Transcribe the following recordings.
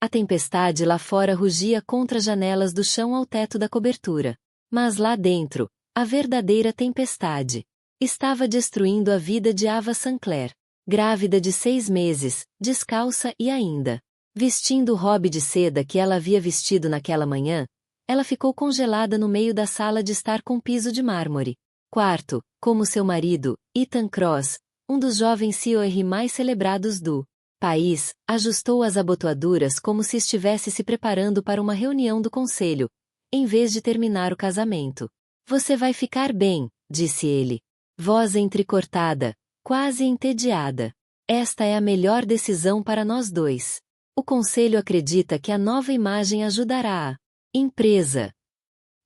A tempestade lá fora rugia contra as janelas do chão ao teto da cobertura. Mas lá dentro, a verdadeira tempestade estava destruindo a vida de Ava Sinclair. Grávida de 6 meses, descalça e ainda vestindo o hobby de seda que ela havia vestido naquela manhã, ela ficou congelada no meio da sala de estar com piso de mármore. Quarto, como seu marido, Ethan Cross, um dos jovens CEOs mais celebrados do país, ajustou as abotoaduras como se estivesse se preparando para uma reunião do conselho, em vez de terminar o casamento. Você vai ficar bem, disse ele. Voz entrecortada, quase entediada. Esta é a melhor decisão para nós dois. O conselho acredita que a nova imagem ajudará a empresa.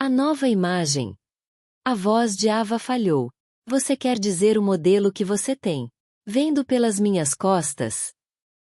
A nova imagem. A voz de Ava falhou. Você quer dizer o modelo que você tem? Vendo pelas minhas costas?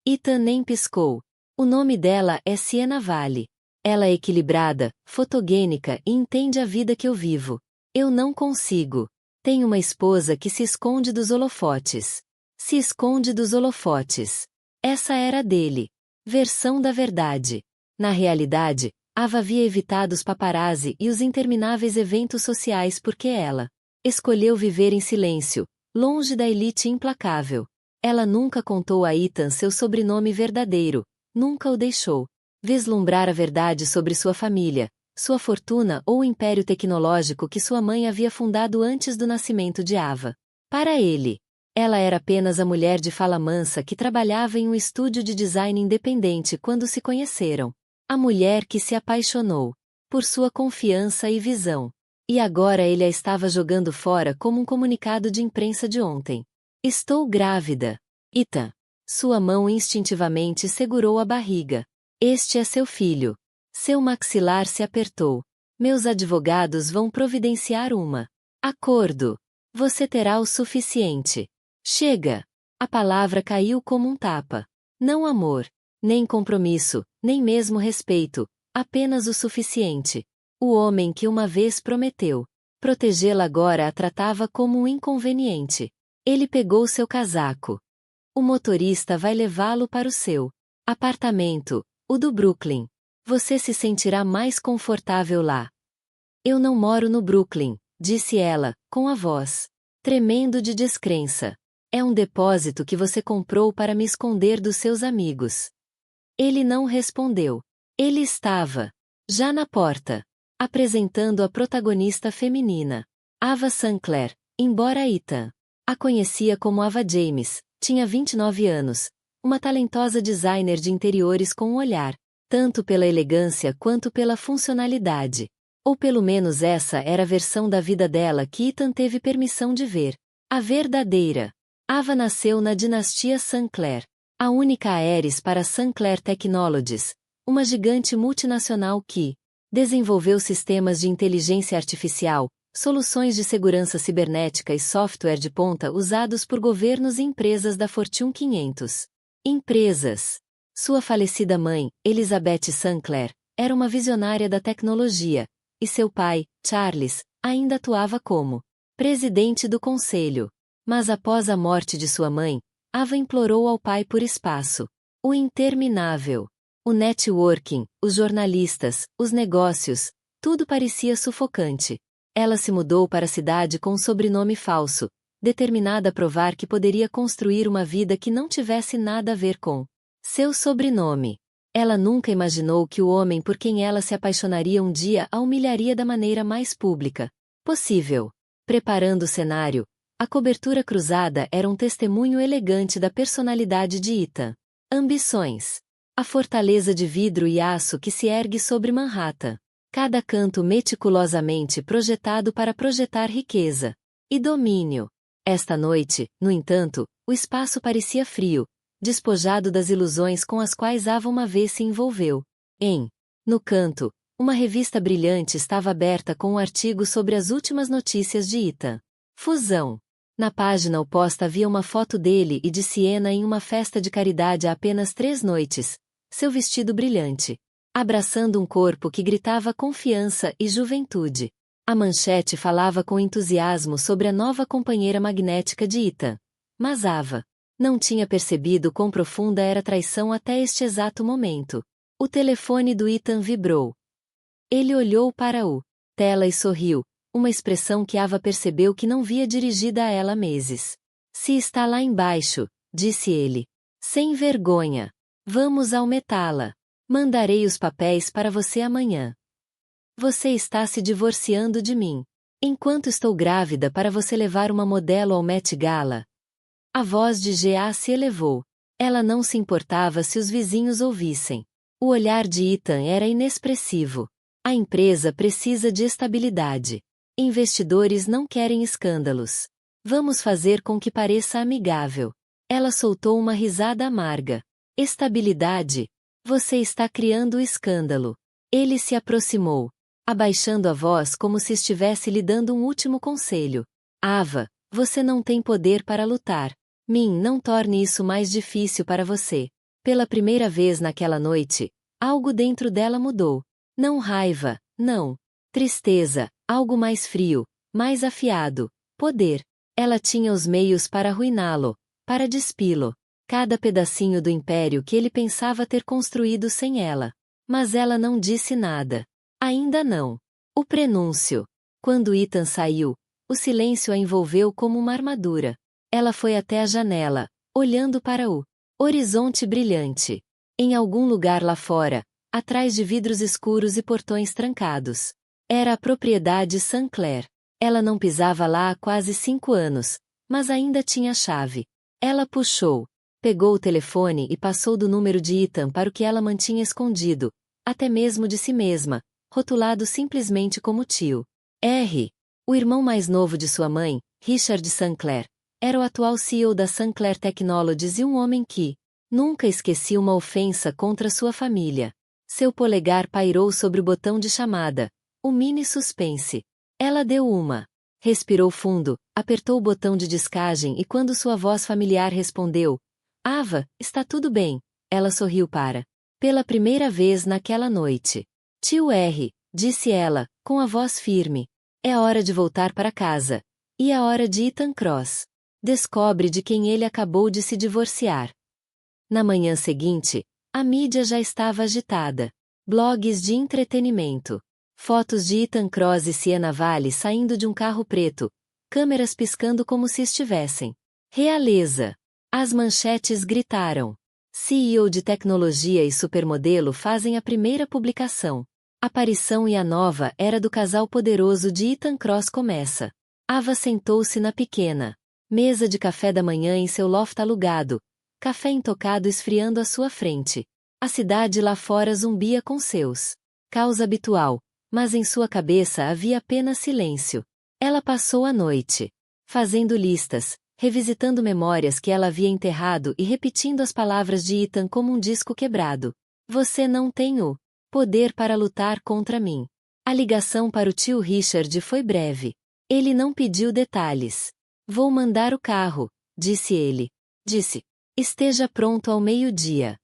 Ethan nem piscou. O nome dela é Sienna Valley. Ela é equilibrada, fotogênica e entende a vida que eu vivo. Eu não consigo. Tenho uma esposa que se esconde dos holofotes. Se esconde dos holofotes. Essa era a dele. Versão da verdade. Na realidade, Ava havia evitado os paparazzi e os intermináveis eventos sociais porque ela escolheu viver em silêncio, longe da elite implacável. Ela nunca contou a Ethan seu sobrenome verdadeiro, nunca o deixou vislumbrar a verdade sobre sua família, sua fortuna ou o império tecnológico que sua mãe havia fundado antes do nascimento de Ava. Para ele, ela era apenas a mulher de fala mansa que trabalhava em um estúdio de design independente quando se conheceram. A mulher que se apaixonou por sua confiança e visão. E agora ele a estava jogando fora como um comunicado de imprensa de ontem. Estou grávida. Ethan. Sua mão instintivamente segurou a barriga. Este é seu filho. Seu maxilar se apertou. Meus advogados vão providenciar uma acordo. Você terá o suficiente. Chega! A palavra caiu como um tapa. Não amor, nem compromisso, nem mesmo respeito, apenas o suficiente. O homem que uma vez prometeu protegê-la agora a tratava como um inconveniente. Ele pegou seu casaco. O motorista vai levá-lo para o seu apartamento, o do Brooklyn. Você se sentirá mais confortável lá. Eu não moro no Brooklyn, disse ela, com a voz tremendo de descrença. É um depósito que você comprou para me esconder dos seus amigos. Ele não respondeu. Ele estava já na porta, apresentando a protagonista feminina. Ava Sinclair, embora Ethan a conhecia como Ava James, tinha 29 anos, uma talentosa designer de interiores com um olhar, tanto pela elegância quanto pela funcionalidade. Ou pelo menos essa era a versão da vida dela que Ethan teve permissão de ver. A verdadeira. Ava nasceu na dinastia Sinclair, a única heiress para Sinclair Technologies, uma gigante multinacional que desenvolveu sistemas de inteligência artificial, soluções de segurança cibernética e software de ponta usados por governos e empresas da Fortune 500. Empresas. Sua falecida mãe, Elizabeth Sinclair, era uma visionária da tecnologia, e seu pai, Charles, ainda atuava como presidente do conselho. Mas após a morte de sua mãe, Ava implorou ao pai por espaço. O interminável. O networking, os jornalistas, os negócios, tudo parecia sufocante. Ela se mudou para a cidade com um sobrenome falso, determinada a provar que poderia construir uma vida que não tivesse nada a ver com seu sobrenome. Ela nunca imaginou que o homem por quem ela se apaixonaria um dia a humilharia da maneira mais pública possível. Preparando o cenário, a cobertura cruzada era um testemunho elegante da personalidade de Ethan. Ambições. A fortaleza de vidro e aço que se ergue sobre Manhattan. Cada canto meticulosamente projetado para projetar riqueza e domínio. Esta noite, no entanto, o espaço parecia frio, despojado das ilusões com as quais Ava uma vez se envolveu. No canto, uma revista brilhante estava aberta com um artigo sobre as últimas notícias de Ethan. Fusão. Na página oposta havia uma foto dele e de Sienna em uma festa de caridade há apenas 3 noites, seu vestido brilhante, abraçando um corpo que gritava confiança e juventude. A manchete falava com entusiasmo sobre a nova companheira magnética de Ethan. Mas Ava não tinha percebido quão profunda era a traição até este exato momento. O telefone do Ethan vibrou. Ele olhou para o tela e sorriu, uma expressão que Ava percebeu que não via dirigida a ela há meses. Se está lá embaixo, disse ele. Sem vergonha. Vamos aumentá-la. Mandarei os papéis para você amanhã. Você está se divorciando de mim. Enquanto estou grávida para você levar uma modelo ao Met Gala. A voz de G.A. se elevou. Ela não se importava se os vizinhos ouvissem. O olhar de Ethan era inexpressivo. A empresa precisa de estabilidade. Investidores não querem escândalos. Vamos fazer com que pareça amigável. Ela soltou uma risada amarga. Estabilidade? Você está criando o escândalo. Ele se aproximou, abaixando a voz como se estivesse lhe dando um último conselho. Ava, você não tem poder para lutar. Min, não torne isso mais difícil para você. Pela primeira vez naquela noite, algo dentro dela mudou. Não raiva, não. Tristeza, algo mais frio, mais afiado. Poder. Ela tinha os meios para arruiná-lo, para despí-lo. Cada pedacinho do império que ele pensava ter construído sem ela. Mas ela não disse nada. Ainda não. O prenúncio. Quando Ethan saiu, o silêncio a envolveu como uma armadura. Ela foi até a janela, olhando para o horizonte brilhante. Em algum lugar lá fora, atrás de vidros escuros e portões trancados. Era a propriedade Sinclair. Ela não pisava lá há quase 5 anos, mas ainda tinha a chave. Ela puxou, pegou o telefone e passou do número de Ethan para o que ela mantinha escondido, até mesmo de si mesma, rotulado simplesmente como tio. R. O irmão mais novo de sua mãe, Richard Sinclair, era o atual CEO da Sinclair Technologies e um homem que nunca esquecia uma ofensa contra sua família. Seu polegar pairou sobre o botão de chamada, o mini suspense. Ela deu uma. Respirou fundo, apertou o botão de descagem e quando sua voz familiar respondeu, Ava, está tudo bem, ela sorriu para. Pela primeira vez naquela noite. Tio R, disse ela, com a voz firme. É hora de voltar para casa. E a hora de Ethan Cross. Descobre de quem ele acabou de se divorciar. Na manhã seguinte, a mídia já estava agitada. Blogs de entretenimento. Fotos de Ethan Cross e Sienna Valley saindo de um carro preto. Câmeras piscando como se estivessem. Realeza. As manchetes gritaram. CEO de tecnologia e supermodelo fazem a primeira publicação. Aparição e a nova era do casal poderoso de Ethan Cross começa. Ava sentou-se na pequena mesa de café da manhã em seu loft alugado. Café intocado esfriando à sua frente. A cidade lá fora zumbia com seus caos habitual, mas em sua cabeça havia apenas silêncio. Ela passou a noite fazendo listas, revisitando memórias que ela havia enterrado e repetindo as palavras de Ethan como um disco quebrado. Você não tem o poder para lutar contra mim. A ligação para o tio Richard foi breve. Ele não pediu detalhes. Vou mandar o carro, disse ele. Disse. Esteja pronto ao meio-dia.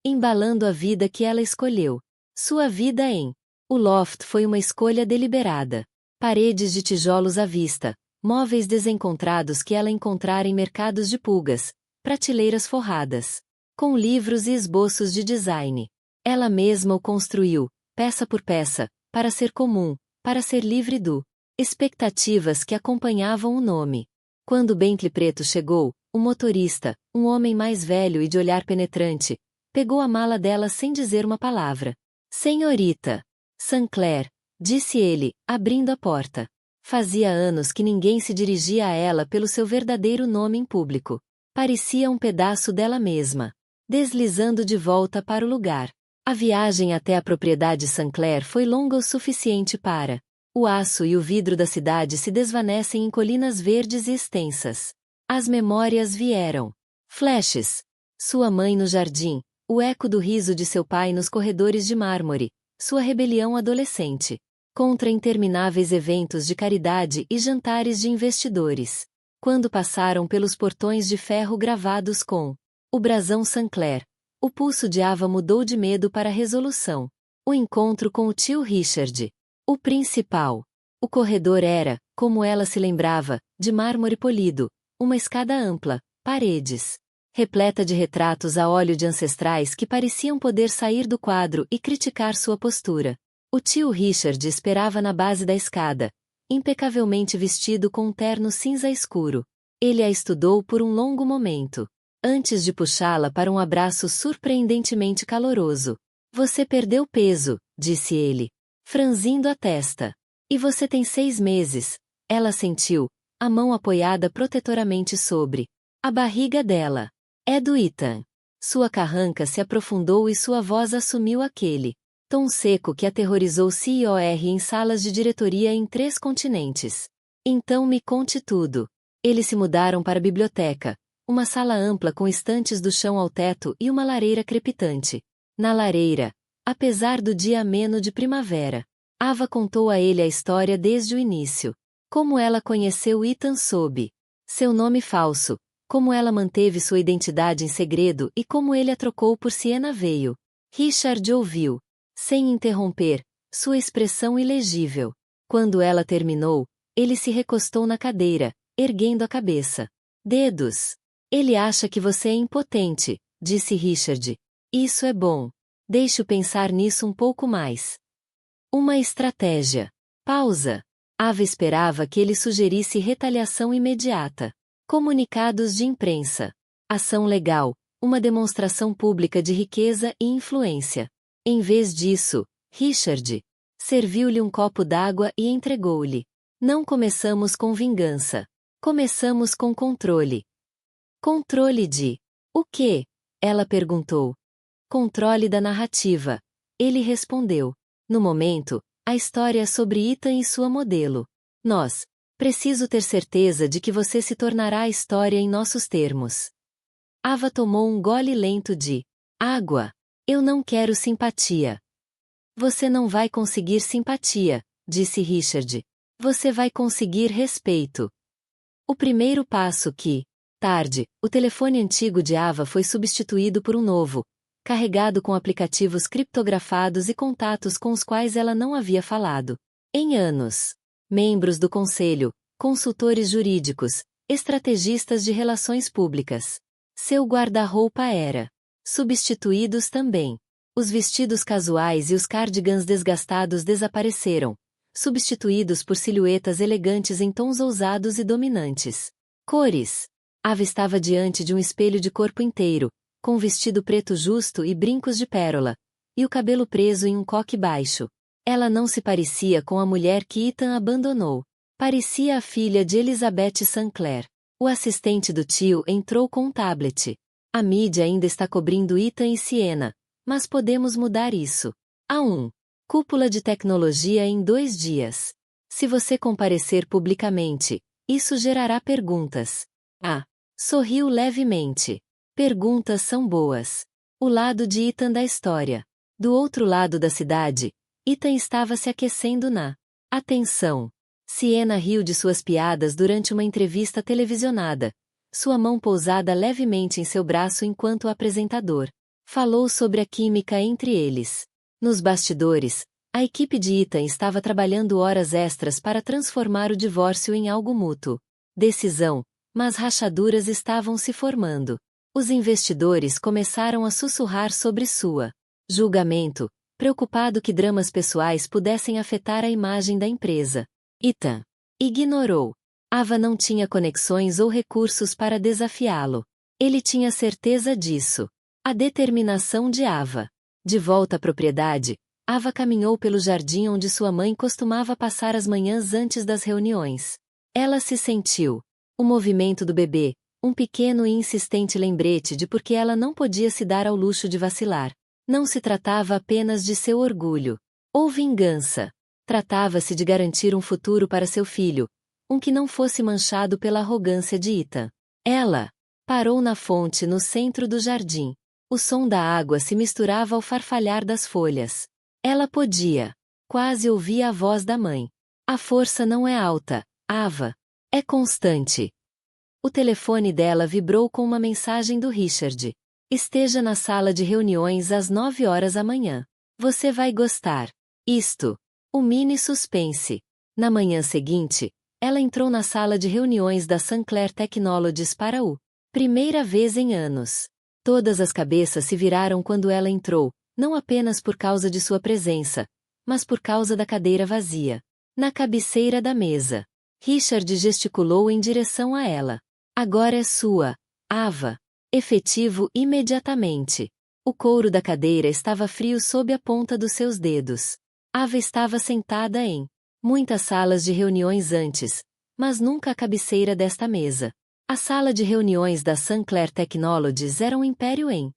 Embalando a vida que ela escolheu. Sua vida em. O loft foi uma escolha deliberada. Paredes de tijolos à vista, móveis desencontrados que ela encontrara em mercados de pulgas, prateleiras forradas, com livros e esboços de design. Ela mesma o construiu, peça por peça, para ser comum, para ser livre do expectativas que acompanhavam o nome. Quando o Bentley preto chegou, o motorista, um homem mais velho e de olhar penetrante, pegou a mala dela sem dizer uma palavra. Senhorita Sinclair, disse ele, abrindo a porta. Fazia anos que ninguém se dirigia a ela pelo seu verdadeiro nome em público. Parecia um pedaço dela mesma. Deslizando de volta para o lugar. A viagem até a propriedade Sinclair foi longa o suficiente para. O aço e o vidro da cidade se desvanecem em colinas verdes e extensas. As memórias vieram. Flashes. Sua mãe no jardim, o eco do riso de seu pai nos corredores de mármore, sua rebelião adolescente. Contra intermináveis eventos de caridade e jantares de investidores. Quando passaram pelos portões de ferro gravados com o brasão Sinclair, o pulso de Ava mudou de medo para resolução. O encontro com o tio Richard. O principal. O corredor era, como ela se lembrava, de mármore polido, uma escada ampla, paredes repleta de retratos a óleo de ancestrais que pareciam poder sair do quadro e criticar sua postura. O tio Richard esperava na base da escada, impecavelmente vestido com um terno cinza escuro. Ele a estudou por um longo momento, antes de puxá-la para um abraço surpreendentemente caloroso. Você perdeu peso, disse ele, franzindo a testa. E você tem 6 meses, ela sentiu, a mão apoiada protetoramente sobre a barriga dela. É do Ethan. Sua carranca se aprofundou e sua voz assumiu aquele tom seco que aterrorizou CEOR em salas de diretoria em 3 continentes. Então me conte tudo. Eles se mudaram para a biblioteca, uma sala ampla com estantes do chão ao teto e uma lareira crepitante. Na lareira, apesar do dia ameno de primavera, Ava contou a ele a história desde o início. Como ela conheceu Ethan sob seu nome falso, como ela manteve sua identidade em segredo e como ele a trocou por Sienna Veil. Richard ouviu, sem interromper, sua expressão ilegível. Quando ela terminou, ele se recostou na cadeira, erguendo a cabeça. Dedos. Ele acha que você é impotente, disse Richard. Isso é bom. Deixe-o pensar nisso um pouco mais. Uma estratégia. Pausa. Ava esperava que ele sugerisse retaliação imediata. Comunicados de imprensa. Ação legal. Uma demonstração pública de riqueza e influência. Em vez disso, Richard serviu-lhe um copo d'água e entregou-lhe. Não começamos com vingança. Começamos com controle. Controle de... O quê? Ela perguntou. Controle da narrativa. Ele respondeu. No momento, a história é sobre Ethan e sua modelo. Nós. Preciso ter certeza de que você se tornará a história em nossos termos. Ava tomou um gole lento de água. Eu não quero simpatia. Você não vai conseguir simpatia, disse Richard. Você vai conseguir respeito. O primeiro passo que, tarde, o telefone antigo de Ava foi substituído por um novo, carregado com aplicativos criptografados e contatos com os quais ela não havia falado em anos. Membros do conselho, consultores jurídicos, estrategistas de relações públicas. Seu guarda-roupa era substituídos também. Os vestidos casuais e os cardigans desgastados desapareceram, substituídos por silhuetas elegantes em tons ousados e dominantes. Cores. Ava estava diante de um espelho de corpo inteiro, com vestido preto justo e brincos de pérola, e o cabelo preso em um coque baixo. Ela não se parecia com a mulher que Ethan abandonou. Parecia a filha de Elizabeth Sinclair. O assistente do tio entrou com um tablet. A mídia ainda está cobrindo Ethan e Sienna, mas podemos mudar isso. Cúpula de tecnologia em 2 dias. Se você comparecer publicamente, isso gerará perguntas. Sorriu levemente. Perguntas são boas. O lado de Ethan da história. Do outro lado da cidade, Ethan estava se aquecendo na atenção. Sienna riu de suas piadas durante uma entrevista televisionada, sua mão pousada levemente em seu braço enquanto o apresentador falou sobre a química entre eles. Nos bastidores, a equipe de Ethan estava trabalhando horas extras para transformar o divórcio em algo mútuo. Decisão, mas rachaduras estavam se formando. Os investidores começaram a sussurrar sobre sua julgamento, preocupado que dramas pessoais pudessem afetar a imagem da empresa. Ethan ignorou. Ava não tinha conexões ou recursos para desafiá-lo. Ele tinha certeza disso. A determinação de Ava. De volta à propriedade, Ava caminhou pelo jardim onde sua mãe costumava passar as manhãs antes das reuniões. Ela se sentiu. O movimento do bebê, um pequeno e insistente lembrete de por que ela não podia se dar ao luxo de vacilar. Não se tratava apenas de seu orgulho ou vingança. Tratava-se de garantir um futuro para seu filho, um que não fosse manchado pela arrogância de Ethan. Ela parou na fonte no centro do jardim. O som da água se misturava ao farfalhar das folhas. Ela podia quase ouvir a voz da mãe. A força não é alta, Ava. É constante. O telefone dela vibrou com uma mensagem do Richard. Esteja na sala de reuniões às 9 horas amanhã. Você vai gostar. Isto. O mini suspense. Na manhã seguinte, ela entrou na sala de reuniões da Sinclair Technologies para o Primeira vez em anos. Todas as cabeças se viraram quando ela entrou, não apenas por causa de sua presença, mas por causa da cadeira vazia. Na cabeceira da mesa. Richard gesticulou em direção a ela. Agora é sua, Ava. Efetivo imediatamente. O couro da cadeira estava frio sob a ponta dos seus dedos. Ava estava sentada em muitas salas de reuniões antes, mas nunca à cabeceira desta mesa. A sala de reuniões da Sinclair Technologies era um império em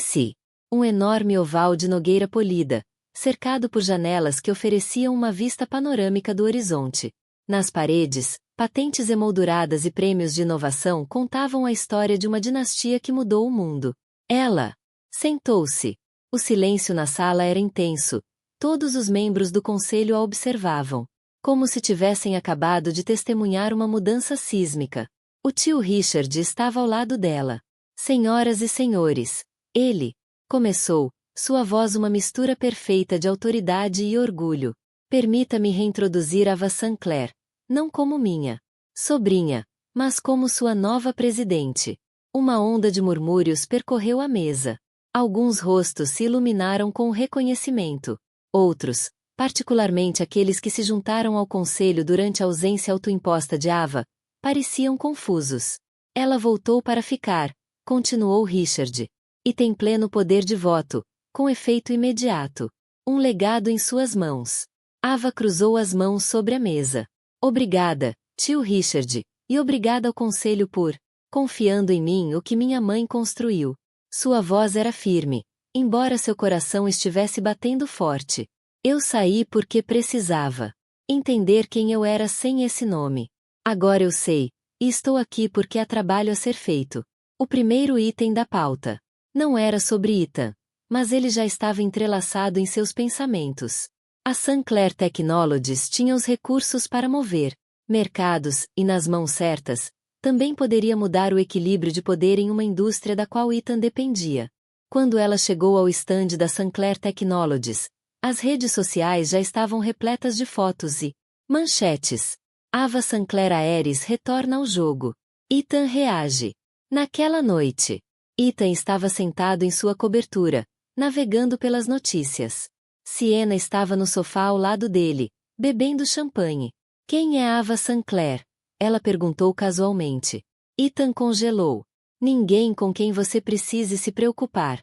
si. Um enorme oval de nogueira polida, cercado por janelas que ofereciam uma vista panorâmica do horizonte. Nas paredes, patentes emolduradas e prêmios de inovação contavam a história de uma dinastia que mudou o mundo. Ela sentou-se. O silêncio na sala era intenso. Todos os membros do conselho a observavam, como se tivessem acabado de testemunhar uma mudança sísmica. O tio Richard estava ao lado dela. Senhoras e senhores, ele começou, sua voz uma mistura perfeita de autoridade e orgulho. Permita-me reintroduzir Ava Sinclair, não como minha sobrinha, mas como sua nova presidente. Uma onda de murmúrios percorreu a mesa. Alguns rostos se iluminaram com o reconhecimento. Outros, particularmente aqueles que se juntaram ao conselho durante a ausência autoimposta de Ava, pareciam confusos. Ela voltou para ficar, continuou Richard. E tem pleno poder de voto, com efeito imediato. Um legado em suas mãos. Ava cruzou as mãos sobre a mesa. Obrigada, tio Richard, e obrigada ao conselho por, confiando em mim o que minha mãe construiu. Sua voz era firme, embora seu coração estivesse batendo forte. Eu saí porque precisava entender quem eu era sem esse nome. Agora eu sei, e estou aqui porque há trabalho a ser feito. O primeiro item da pauta não era sobre Ethan, mas ele já estava entrelaçado em seus pensamentos. A Sinclair Technologies tinha os recursos para mover mercados, e nas mãos certas, também poderia mudar o equilíbrio de poder em uma indústria da qual Ethan dependia. Quando ela chegou ao estande da Sinclair Technologies, as redes sociais já estavam repletas de fotos e manchetes. Ava Sinclair Aeres retorna ao jogo. Ethan reage. Naquela noite, Ethan estava sentado em sua cobertura, navegando pelas notícias. Sienna estava no sofá ao lado dele, bebendo champanhe. Quem é Ava Sinclair? Ela perguntou casualmente. Ethan congelou. Ninguém com quem você precise se preocupar.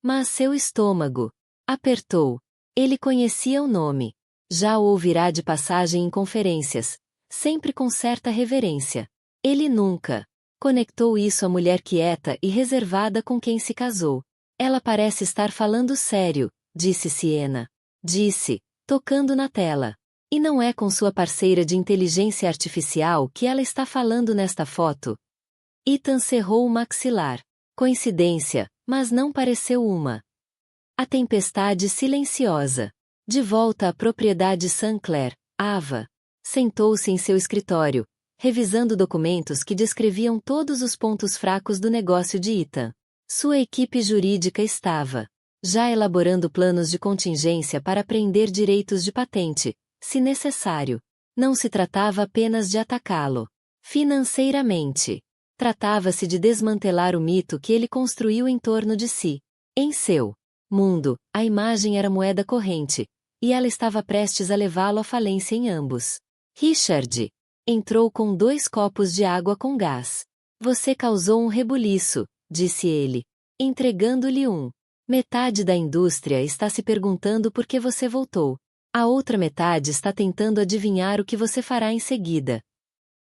Mas seu estômago apertou. Ele conhecia o nome. Já o ouvirá de passagem em conferências, sempre com certa reverência. Ele nunca conectou isso à mulher quieta e reservada com quem se casou. Ela parece estar falando sério, disse Sienna. Disse, tocando na tela. E não é com sua parceira de inteligência artificial que ela está falando nesta foto. Ethan cerrou o maxilar. Coincidência, mas não pareceu uma. A tempestade silenciosa. De volta à propriedade Sinclair, Ava sentou-se em seu escritório, revisando documentos que descreviam todos os pontos fracos do negócio de Ethan. Sua equipe jurídica estava já elaborando planos de contingência para prender direitos de patente, se necessário. Não se tratava apenas de atacá-lo financeiramente. Tratava-se de desmantelar o mito que ele construiu em torno de si. Em seu mundo, a imagem era moeda corrente, e ela estava prestes a levá-lo à falência em ambos. Richard entrou com 2 copos de água com gás. Você causou um rebuliço, disse ele, entregando-lhe um. Metade da indústria está se perguntando por que você voltou. A outra metade está tentando adivinhar o que você fará em seguida.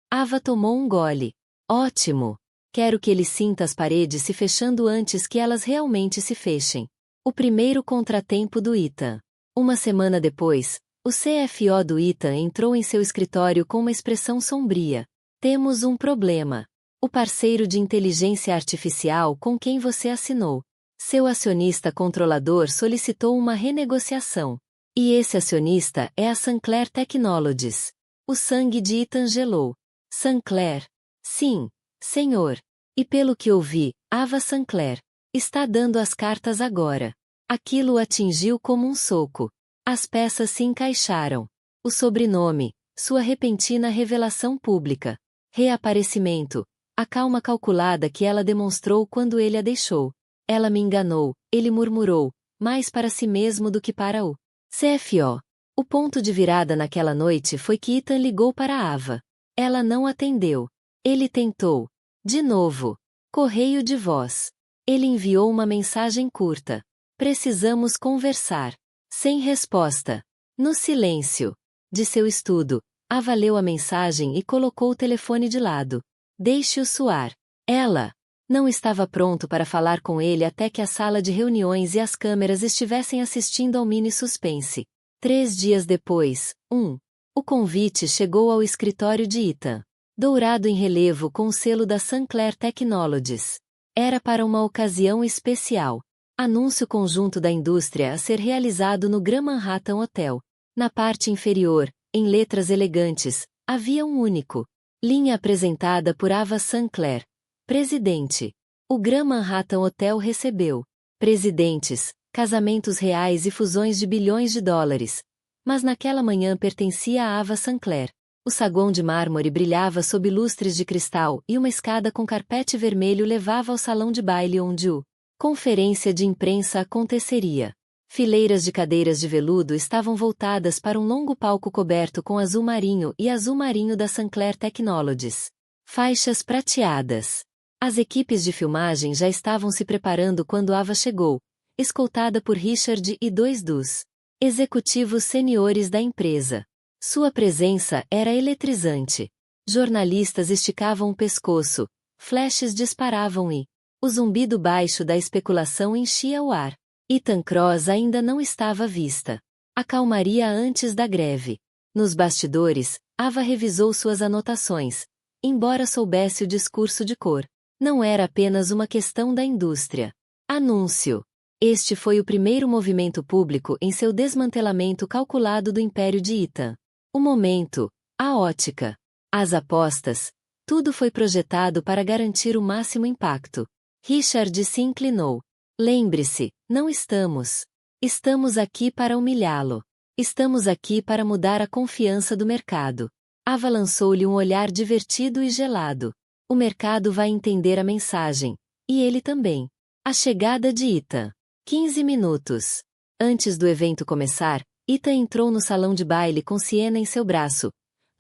Ava tomou um gole. Ótimo. Quero que ele sinta as paredes se fechando antes que elas realmente se fechem. O primeiro contratempo do Ethan. Uma semana depois, o CFO do Ethan entrou em seu escritório com uma expressão sombria. Temos um problema. O parceiro de inteligência artificial com quem você assinou. Seu acionista controlador solicitou uma renegociação. E esse acionista é a Sinclair Technologies. O sangue de Ethan gelou. Sinclair? Sim, senhor. E pelo que ouvi, Ava Sinclair está dando as cartas agora. Aquilo o atingiu como um soco. As peças se encaixaram. O sobrenome, sua repentina revelação pública, reaparecimento, A calma calculada que ela demonstrou quando ele a deixou. Ela me enganou, ele murmurou, mais para si mesmo do que para o CFO. O ponto de virada naquela noite foi que Ethan ligou para Ava. Ela não atendeu. Ele tentou. De novo. Correio de voz. Ele enviou uma mensagem curta. Precisamos conversar. Sem resposta. No silêncio de seu estudo, Ava leu a mensagem e colocou o telefone de lado. Deixe-o soar. Ela não estava pronto para falar com ele até que a sala de reuniões e as câmeras estivessem assistindo ao mini suspense. 3 dias depois, o convite chegou ao escritório de Ethan. Dourado em relevo com o selo da Sinclair Technologies. Era para uma ocasião especial. Anúncio conjunto da indústria a ser realizado no Grand Manhattan Hotel. Na parte inferior, em letras elegantes, havia um único linha apresentada por Ava Sinclair. Presidente. O Grand Manhattan Hotel recebeu presidentes, casamentos reais e fusões de bilhões de dólares. Mas naquela manhã pertencia a Ava Sinclair. O saguão de mármore brilhava sob lustres de cristal e uma escada com carpete vermelho levava ao salão de baile onde o conferência de imprensa aconteceria. Fileiras de cadeiras de veludo estavam voltadas para um longo palco coberto com azul marinho e azul marinho da Sinclair Technologies. Faixas prateadas. As equipes de filmagem já estavam se preparando quando Ava chegou, escoltada por Richard e 2 dos executivos seniores da empresa. Sua presença era eletrizante. Jornalistas esticavam o pescoço, flashes disparavam e o zumbido baixo da especulação enchia o ar. Ethan Cross ainda não estava à vista. A calmaria antes da greve. Nos bastidores, Ava revisou suas anotações. Embora soubesse o discurso de cor, não era apenas uma questão da indústria. Anúncio. Este foi o primeiro movimento público em seu desmantelamento calculado do império de Ethan. O momento, a ótica, as apostas, tudo foi projetado para garantir o máximo impacto. Richard se inclinou. Lembre-se, não estamos. Estamos aqui para humilhá-lo. Estamos aqui para mudar a confiança do mercado. Ava lançou-lhe um olhar divertido e gelado. O mercado vai entender a mensagem. E ele também. A chegada de Ethan. 15 minutos. Antes do evento começar, Ethan entrou no salão de baile com Sienna em seu braço,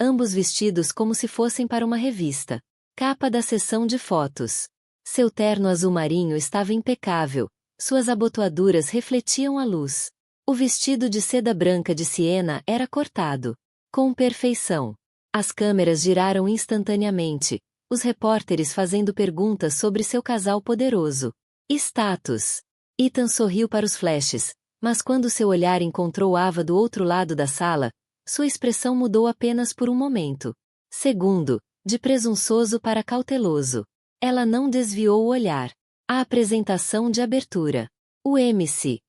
ambos vestidos como se fossem para uma revista. Capa da sessão de fotos. Seu terno azul marinho estava impecável, suas abotoaduras refletiam a luz. O vestido de seda branca de Sienna era cortado com perfeição. As câmeras giraram instantaneamente, os repórteres fazendo perguntas sobre seu casal poderoso. Status. Ethan sorriu para os flashes, mas quando seu olhar encontrou Ava do outro lado da sala, sua expressão mudou apenas por um momento. Segundo, de presunçoso para cauteloso. Ela não desviou o olhar. A apresentação de abertura. O MC,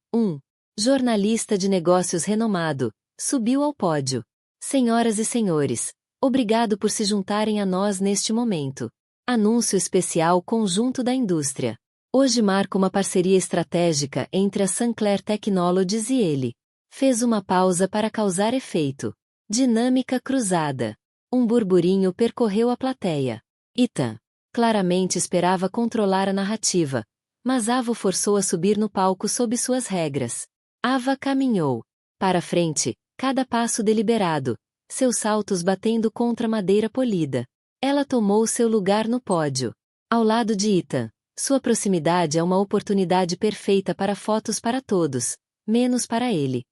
jornalista de negócios renomado, subiu ao pódio. Senhoras e senhores, obrigado por se juntarem a nós neste momento. Anúncio especial conjunto da indústria. Hoje marca uma parceria estratégica entre a Sinclair Technologies e ele. Fez uma pausa para causar efeito. Dinâmica cruzada. Um burburinho percorreu a plateia. Ethan claramente esperava controlar a narrativa, mas Ava o forçou a subir no palco sob suas regras. Ava caminhou para frente, cada passo deliberado, seus saltos batendo contra a madeira polida. Ela tomou seu lugar no pódio. Ao lado de Ethan, sua proximidade é uma oportunidade perfeita para fotos para todos, menos para ele.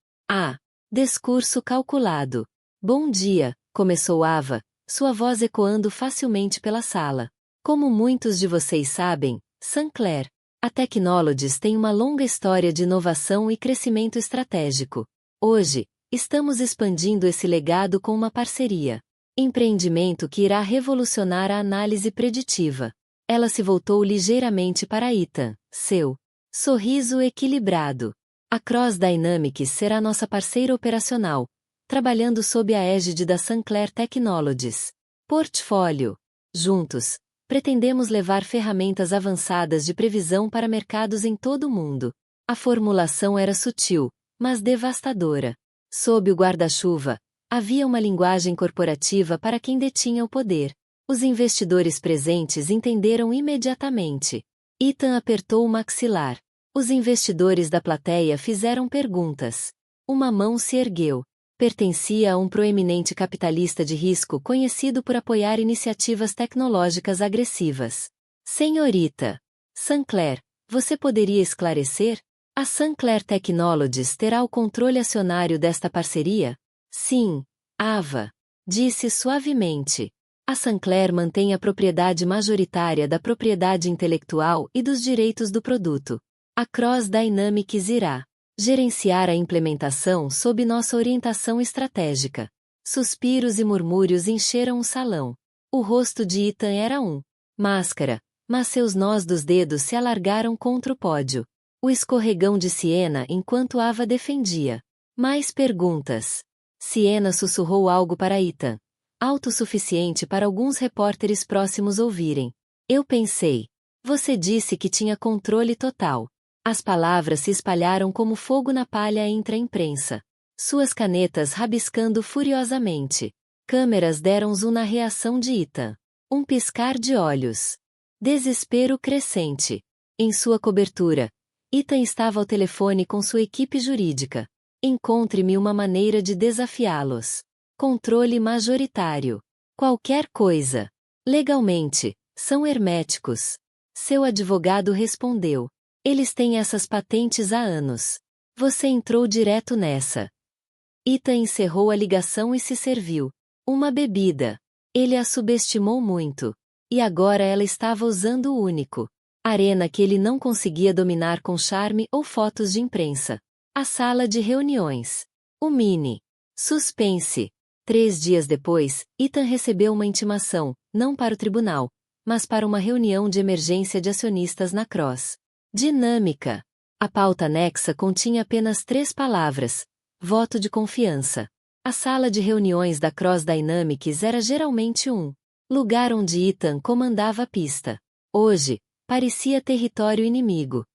Discurso calculado. Bom dia, começou Ava, sua voz ecoando facilmente pela sala. Como muitos de vocês sabem, Sinclair, a Technologies tem uma longa história de inovação e crescimento estratégico. Hoje, estamos expandindo esse legado com uma parceria. Empreendimento que irá revolucionar a análise preditiva. Ela se voltou ligeiramente para Ethan, seu sorriso equilibrado. A Cross Dynamics será nossa parceira operacional, trabalhando sob a égide da Sinclair Technologies. Portfólio. Juntos, pretendemos levar ferramentas avançadas de previsão para mercados em todo o mundo. A formulação era sutil, mas devastadora. Sob o guarda-chuva, havia uma linguagem corporativa para quem detinha o poder. Os investidores presentes entenderam imediatamente. Ethan apertou o maxilar. Os investidores da plateia fizeram perguntas. Uma mão se ergueu. Pertencia a um proeminente capitalista de risco conhecido por apoiar iniciativas tecnológicas agressivas. Senhorita Sinclair, você poderia esclarecer? A Sinclair Technologies terá o controle acionário desta parceria? Sim, Ava disse suavemente. A Sinclair mantém a propriedade majoritária da propriedade intelectual e dos direitos do produto. A Cross Dynamics irá gerenciar a implementação sob nossa orientação estratégica. Suspiros e murmúrios encheram o salão. O rosto de Ethan era máscara, mas seus nós dos dedos se alargaram contra o pódio. O escorregão de Siena enquanto Ava defendia. Mais perguntas. Siena sussurrou algo para Ethan. Alto o suficiente para alguns repórteres próximos ouvirem. Eu pensei. Você disse que tinha controle total. As palavras se espalharam como fogo na palha entre a imprensa. Suas canetas rabiscando furiosamente. Câmeras deram zoom na reação de Ethan. Um piscar de olhos. Desespero crescente. Em sua cobertura, Ethan estava ao telefone com sua equipe jurídica. Encontre-me uma maneira de desafiá-los. Controle majoritário. Qualquer coisa. Legalmente, são herméticos. Seu advogado respondeu. Eles têm essas patentes há anos. Você entrou direto nessa. Ethan encerrou a ligação e se serviu. Uma bebida. Ele a subestimou muito. E agora ela estava usando o único arena que ele não conseguia dominar com charme ou fotos de imprensa. A sala de reuniões. O mini suspense. 3 dias depois, Ethan recebeu uma intimação, não para o tribunal, mas para uma reunião de emergência de acionistas na Cross Dinâmica. A pauta anexa continha apenas 3 palavras: voto de confiança. A sala de reuniões da Cross Dynamics era geralmente lugar onde Ethan comandava a pista. Hoje, parecia território inimigo.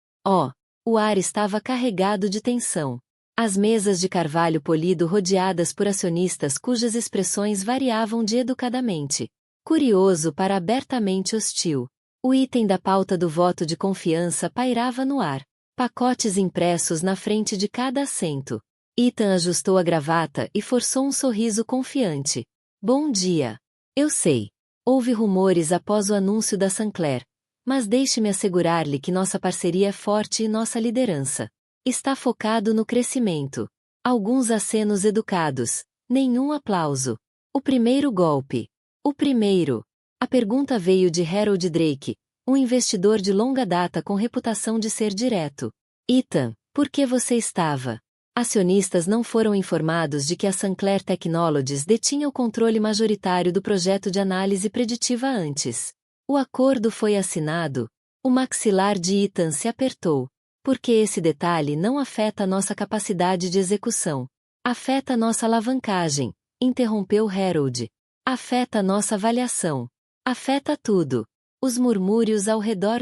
O ar estava carregado de tensão. As mesas de carvalho polido rodeadas por acionistas cujas expressões variavam de educadamente curioso para abertamente hostil. O item da pauta do voto de confiança pairava no ar. Pacotes impressos na frente de cada assento. Ethan ajustou a gravata e forçou um sorriso confiante. Bom dia. Eu sei. Houve rumores após o anúncio da Sinclair. Mas deixe-me assegurar-lhe que nossa parceria é forte e nossa liderança está focado no crescimento. Alguns acenos educados. Nenhum aplauso. O primeiro golpe. O primeiro. A pergunta veio de Harold Drake, um investidor de longa data com reputação de ser direto. Ethan, por que você estava? Acionistas não foram informados de que a Sinclair Technologies detinha o controle majoritário do projeto de análise preditiva antes. O acordo foi assinado. O maxilar de Ethan se apertou. Porque esse detalhe não afeta nossa capacidade de execução. Afeta nossa alavancagem, interrompeu Harold. Afeta nossa avaliação. Afeta tudo. Os murmúrios ao redor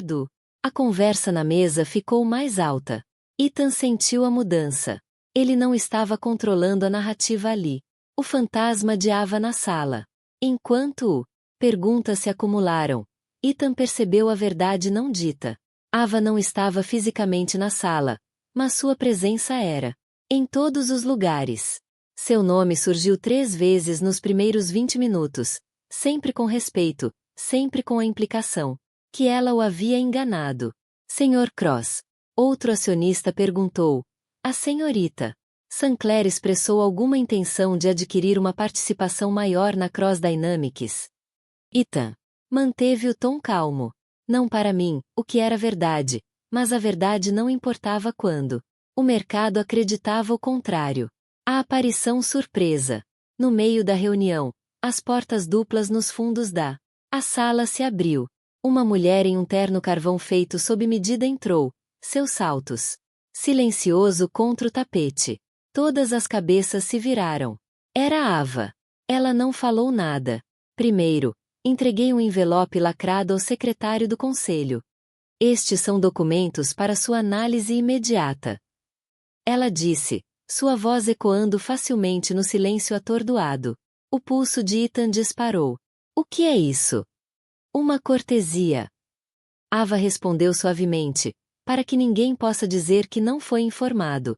A conversa na mesa ficou mais alta. Ethan sentiu a mudança. Ele não estava controlando a narrativa ali. O fantasma diava na sala. Enquanto perguntas se acumularam, Ethan percebeu a verdade não dita. Ava não estava fisicamente na sala, mas sua presença era. Em todos os lugares. Seu nome surgiu 3 vezes nos primeiros 20 minutos, sempre com respeito, sempre com a implicação que ela o havia enganado. Sr. Cross. Outro acionista perguntou. A senhorita Sinclair expressou alguma intenção de adquirir uma participação maior na Cross Dynamics. Ethan manteve o tom calmo. Não para mim, o que era verdade, mas a verdade não importava quando o mercado acreditava o contrário. A aparição surpresa. No meio da reunião, as portas duplas nos fundos a sala se abriu. Uma mulher em um terno carvão feito sob medida entrou, seus saltos silencioso contra o tapete. Todas as cabeças se viraram. Era Ava. Ela não falou nada. Primeiro, entreguei um envelope lacrado ao secretário do conselho. Estes são documentos para sua análise imediata. Ela disse, sua voz ecoando facilmente no silêncio atordoado. O pulso de Ethan disparou. O que é isso? Uma cortesia. Ava respondeu suavemente, para que ninguém possa dizer que não foi informado.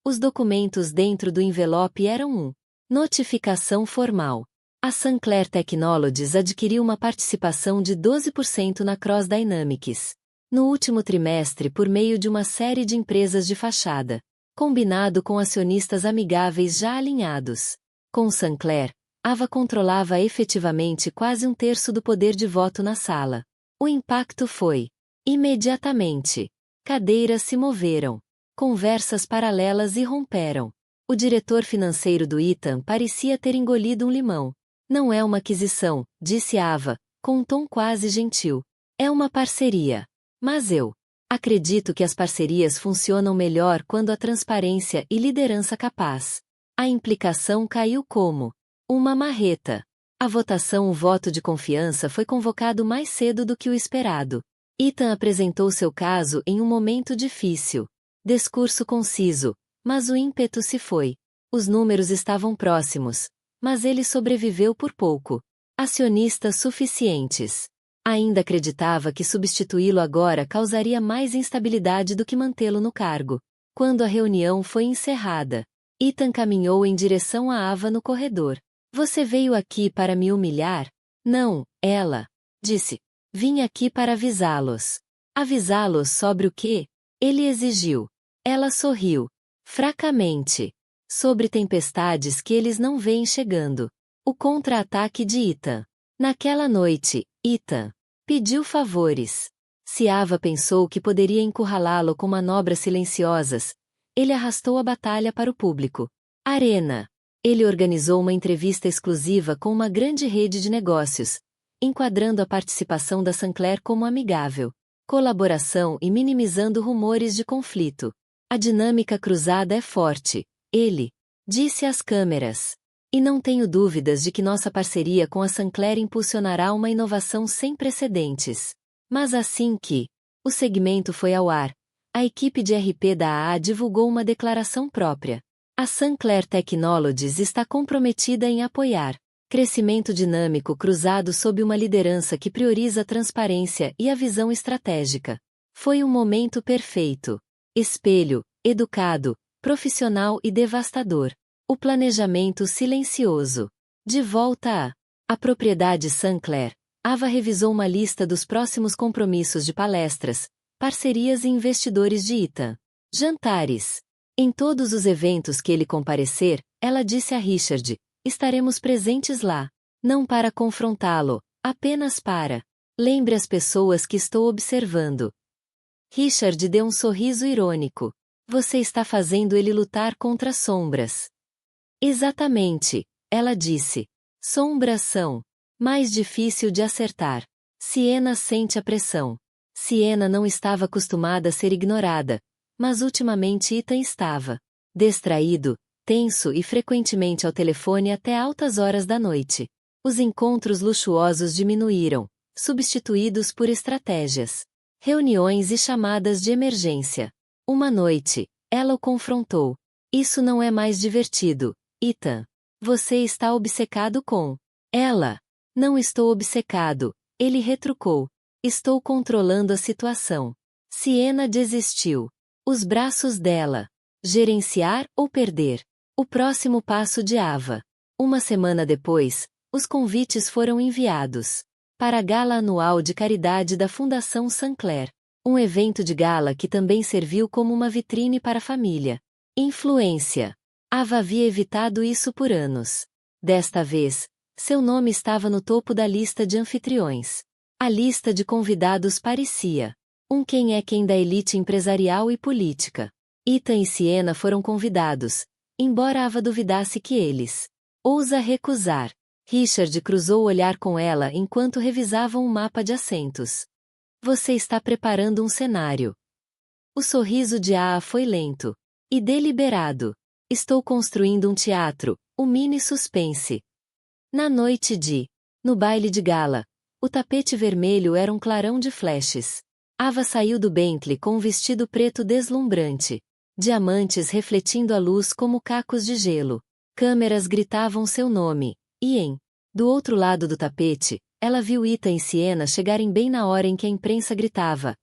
Os documentos dentro do envelope eram notificação formal. A Sinclair Technologies adquiriu uma participação de 12% na Cross Dynamics no último trimestre por meio de uma série de empresas de fachada, combinado com acionistas amigáveis já alinhados. Com Sinclair, Ava controlava efetivamente quase um terço do poder de voto na sala. O impacto foi imediatamente. Cadeiras se moveram. Conversas paralelas irromperam. O diretor financeiro do Ethan parecia ter engolido um limão. Não é uma aquisição, disse Ava, com um tom quase gentil. É uma parceria. Mas eu acredito que as parcerias funcionam melhor quando há transparência e liderança capaz. A implicação caiu como uma marreta. A votação, o voto de confiança foi convocado mais cedo do que o esperado. Ethan apresentou seu caso em um momento difícil. Discurso conciso, mas o ímpeto se foi. Os números estavam próximos, mas ele sobreviveu por pouco. Acionistas suficientes. Ainda acreditava que substituí-lo agora causaria mais instabilidade do que mantê-lo no cargo. Quando a reunião foi encerrada, Ethan caminhou em direção a Ava no corredor. Você veio aqui para me humilhar? Não, ela disse. Vim aqui para avisá-los. Avisá-los sobre o quê? Ele exigiu. Ela sorriu. Fracamente. Sobre tempestades que eles não veem chegando. O contra-ataque de Ethan. Naquela noite, Ethan pediu favores. Se Ava pensou que poderia encurralá-lo com manobras silenciosas, ele arrastou a batalha para o público. Arena. Ele organizou uma entrevista exclusiva com uma grande rede de negócios, enquadrando a participação da Sinclair como amigável, colaboração e minimizando rumores de conflito. A dinâmica cruzada é forte, ele disse às câmeras. E não tenho dúvidas de que nossa parceria com a Sinclair impulsionará uma inovação sem precedentes. Mas assim que o segmento foi ao ar, a equipe de RP da AA divulgou uma declaração própria. A Sinclair Technologies está comprometida em apoiar crescimento dinâmico cruzado sob uma liderança que prioriza a transparência e a visão estratégica. Foi um momento perfeito. Espelho, educado, profissional e devastador. O planejamento silencioso. De volta à propriedade Sinclair, Ava revisou uma lista dos próximos compromissos de palestras, parcerias e investidores de Ethan. Jantares. Em todos os eventos que ele comparecer, ela disse a Richard, estaremos presentes lá. Não para confrontá-lo, apenas para. Lembre as pessoas que estou observando. Richard deu um sorriso irônico. Você está fazendo ele lutar contra sombras. Exatamente, ela disse. Sombras são mais difícil de acertar. Sienna sente a pressão. Sienna não estava acostumada a ser ignorada, mas ultimamente Ethan estava distraído, tenso e frequentemente ao telefone até altas horas da noite. Os encontros luxuosos diminuíram, substituídos por estratégias, reuniões e chamadas de emergência. Uma noite, ela o confrontou. Isso não é mais divertido, Ethan. Você está obcecado com ela. Não estou obcecado, ele retrucou. Estou controlando a situação. Sienna desistiu. Os braços dela. Gerenciar ou perder? O próximo passo de Ava. Uma semana depois, os convites foram enviados para a gala anual de caridade da Fundação Sinclair. Um evento de gala que também serviu como uma vitrine para a família. Influência. Ava havia evitado isso por anos. Desta vez, seu nome estava no topo da lista de anfitriões. A lista de convidados parecia quem é quem da elite empresarial e política. Ethan e Sienna foram convidados, embora Ava duvidasse que eles ousa recusar. Richard cruzou o olhar com ela enquanto revisavam um mapa de assentos. Você está preparando um cenário. O sorriso de Aa foi lento e deliberado. Estou construindo um teatro, um mini suspense. Na noite no baile de gala, o tapete vermelho era um clarão de flashes. Ava saiu do Bentley com um vestido preto deslumbrante. Diamantes refletindo a luz como cacos de gelo. Câmeras gritavam seu nome. E em Do outro lado do tapete, ela viu Ethan e Sienna chegarem bem na hora em que a imprensa gritava: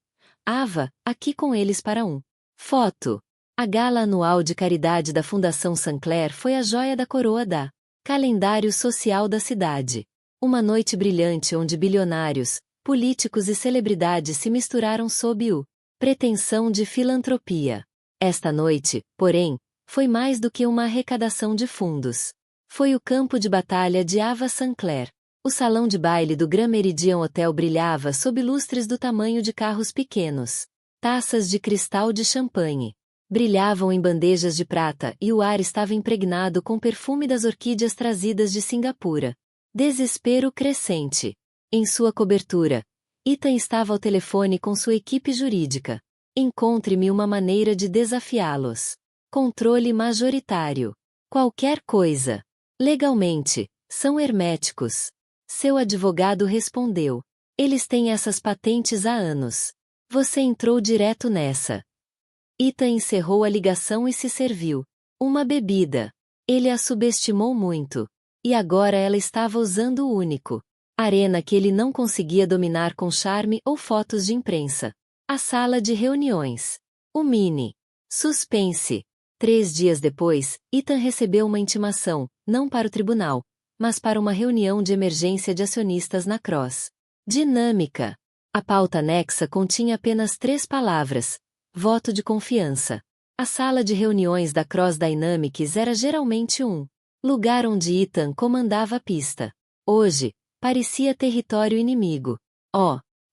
Ava, aqui com eles para um foto. A gala anual de caridade da Fundação Sancler foi a joia da coroa da calendário social da cidade. Uma noite brilhante onde bilionários, políticos e celebridades se misturaram sob o pretensão de filantropia. Esta noite, porém, foi mais do que uma arrecadação de fundos. Foi o campo de batalha de Ava Sancler. O salão de baile do Grand Meridian Hotel brilhava sob lustres do tamanho de carros pequenos. Taças de cristal de champanhe brilhavam em bandejas de prata e o ar estava impregnado com perfume das orquídeas trazidas de Singapura. Desespero crescente. Em sua cobertura, Ethan estava ao telefone com sua equipe jurídica. Encontre-me uma maneira de desafiá-los. Controle majoritário. Qualquer coisa. Legalmente, são herméticos. Seu advogado respondeu. Eles têm essas patentes há anos. Você entrou direto nessa. Ethan encerrou a ligação e se serviu uma bebida. Ele a subestimou muito. E agora ela estava usando o único arena que ele não conseguia dominar com charme ou fotos de imprensa. A sala de reuniões. O mini suspense. 3 dias depois, Ethan recebeu uma intimação, não para o tribunal, mas para uma reunião de emergência de acionistas na Cross Dinâmica. A pauta anexa continha apenas 3 palavras: voto de confiança. A sala de reuniões da Cross Dynamics era geralmente um lugar onde Ethan comandava a pista. Hoje, parecia território inimigo.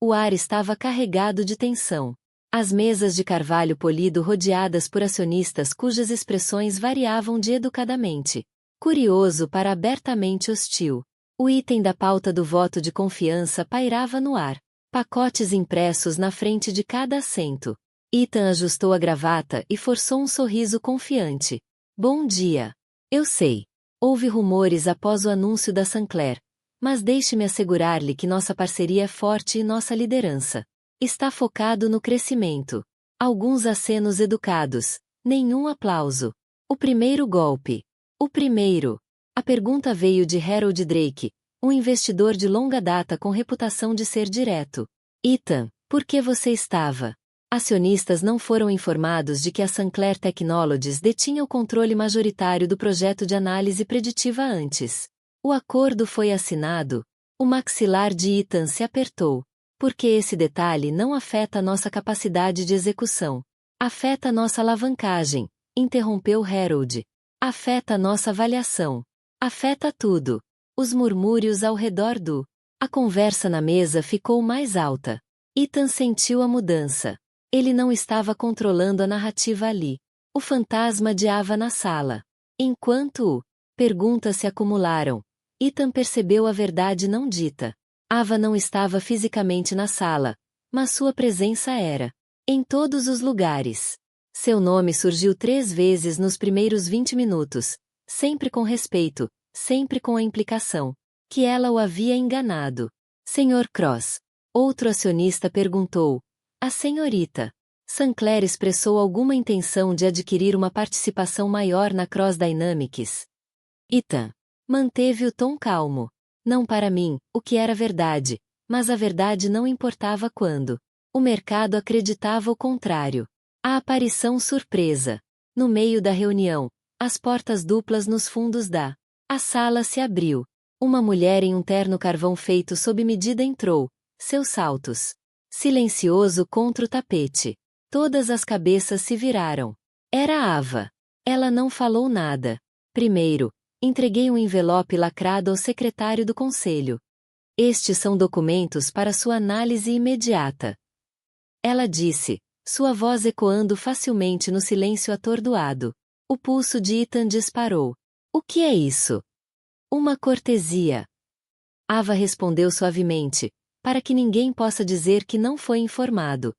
O ar estava carregado de tensão. As mesas de carvalho polido rodeadas por acionistas cujas expressões variavam de educadamente curioso para abertamente hostil. O item da pauta do voto de confiança pairava no ar. Pacotes impressos na frente de cada assento. Ethan ajustou a gravata e forçou um sorriso confiante. Bom dia. Eu sei. Houve rumores após o anúncio da Sancler. Mas deixe-me assegurar-lhe que nossa parceria é forte e nossa liderança está focado no crescimento. Alguns acenos educados. Nenhum aplauso. O primeiro golpe. O primeiro. A pergunta veio de Harold Drake, um investidor de longa data com reputação de ser direto. Ethan, por que você estava? Acionistas não foram informados de que a Sancler Technologies detinha o controle majoritário do projeto de análise preditiva antes. O acordo foi assinado. O maxilar de Ethan se apertou. Porque esse detalhe não afeta nossa capacidade de execução. Afeta nossa alavancagem, interrompeu Harold. Afeta nossa avaliação. Afeta tudo. Os murmúrios ao redor do. A conversa na mesa ficou mais alta. Ethan sentiu a mudança. Ele não estava controlando a narrativa ali. O fantasma de Ava na sala. Enquanto perguntas se acumularam, Ethan percebeu a verdade não dita. Ava não estava fisicamente na sala, mas sua presença era. Em todos os lugares. Seu nome surgiu 3 vezes nos primeiros 20 minutos, sempre com respeito, sempre com a implicação que ela o havia enganado. Sr. Cross. Outro acionista perguntou. A senhorita Sancler expressou alguma intenção de adquirir uma participação maior na Cross Dynamics. Ethan manteve o tom calmo. Não para mim, o que era verdade, mas a verdade não importava quando o mercado acreditava o contrário. A aparição surpresa. No meio da reunião, as portas duplas nos fundos da a sala se abriu. Uma mulher em um terno carvão feito sob medida entrou, seus saltos silencioso contra o tapete. Todas as cabeças se viraram. Era Ava. Ela não falou nada. Primeiro, entreguei um envelope lacrado ao secretário do conselho. Estes são documentos para sua análise imediata. Ela disse, sua voz ecoando facilmente no silêncio atordoado. O pulso de Ethan disparou. O que é isso? Uma cortesia. Ava respondeu suavemente, para que ninguém possa dizer que não foi informado.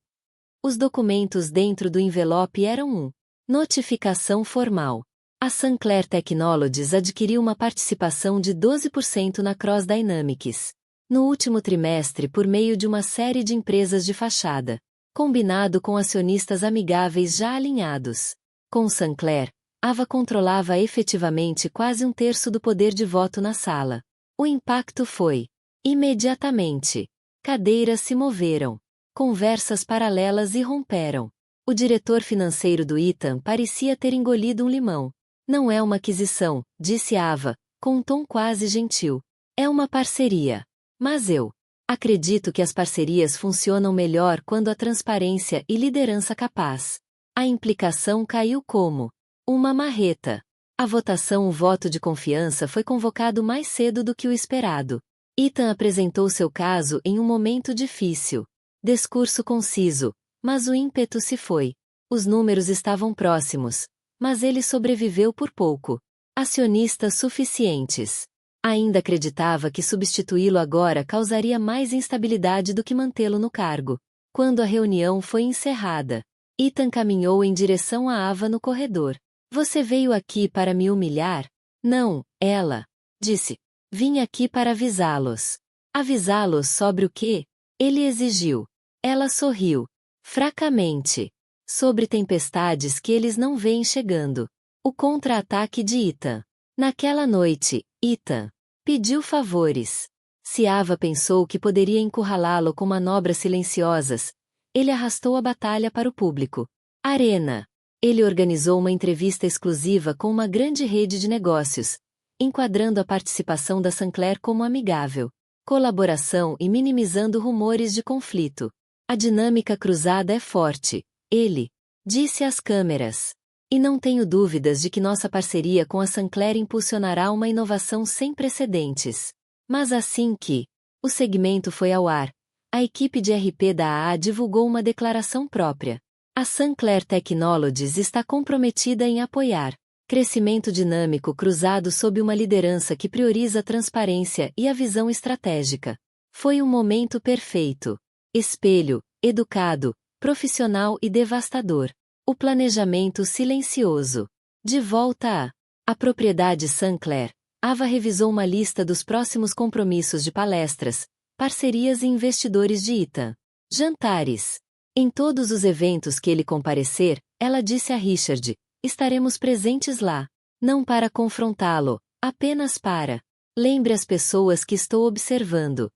Os documentos dentro do envelope eram notificação formal. A Sancler Technologies adquiriu uma participação de 12% na Cross Dynamics. No último trimestre por meio de uma série de empresas de fachada. Combinado com acionistas amigáveis já alinhados. Com Sancler, Ava controlava efetivamente quase 1/3 do poder de voto na sala. O impacto foi imediatamente. Cadeiras se moveram. Conversas paralelas irromperam. O diretor financeiro do Ethan parecia ter engolido um limão. Não é uma aquisição, disse Ava, com um tom quase gentil. É uma parceria. Mas eu acredito que as parcerias funcionam melhor quando há transparência e liderança capaz. A implicação caiu como uma marreta. A votação, o voto de confiança foi convocado mais cedo do que o esperado. Ethan apresentou seu caso em um momento difícil. Discurso conciso, mas o ímpeto se foi. Os números estavam próximos, mas ele sobreviveu por pouco. Acionistas suficientes. Ainda acreditava que substituí-lo agora causaria mais instabilidade do que mantê-lo no cargo. Quando a reunião foi encerrada, Ethan caminhou em direção a Ava no corredor. Você veio aqui para me humilhar? Não, ela disse. Vim aqui para avisá-los. Avisá-los sobre o quê? Ele exigiu. Ela sorriu. Fracamente. Sobre tempestades que eles não veem chegando. O contra-ataque de Ethan. Naquela noite, Ethan pediu favores. Se Ava pensou que poderia encurralá-lo com manobras silenciosas, ele arrastou a batalha para o público. Arena. Ele organizou uma entrevista exclusiva com uma grande rede de negócios, enquadrando a participação da Sinclair como amigável, colaboração e minimizando rumores de conflito. A dinâmica cruzada é forte, ele disse às câmeras. E não tenho dúvidas de que nossa parceria com a Sinclair impulsionará uma inovação sem precedentes. Mas assim que o segmento foi ao ar, a equipe de RP da AA divulgou uma declaração própria. A Sinclair Technologies está comprometida em apoiar crescimento dinâmico cruzado sob uma liderança que prioriza a transparência e a visão estratégica. Foi um momento perfeito. Espelho, educado, profissional e devastador. O planejamento silencioso. De volta à propriedade Sinclair, Ava revisou uma lista dos próximos compromissos de palestras, parcerias e investidores de Ethan. Jantares. Em todos os eventos que ele comparecer, ela disse a Richard, estaremos presentes lá. Não para confrontá-lo, apenas para. Lembre as pessoas que estou observando.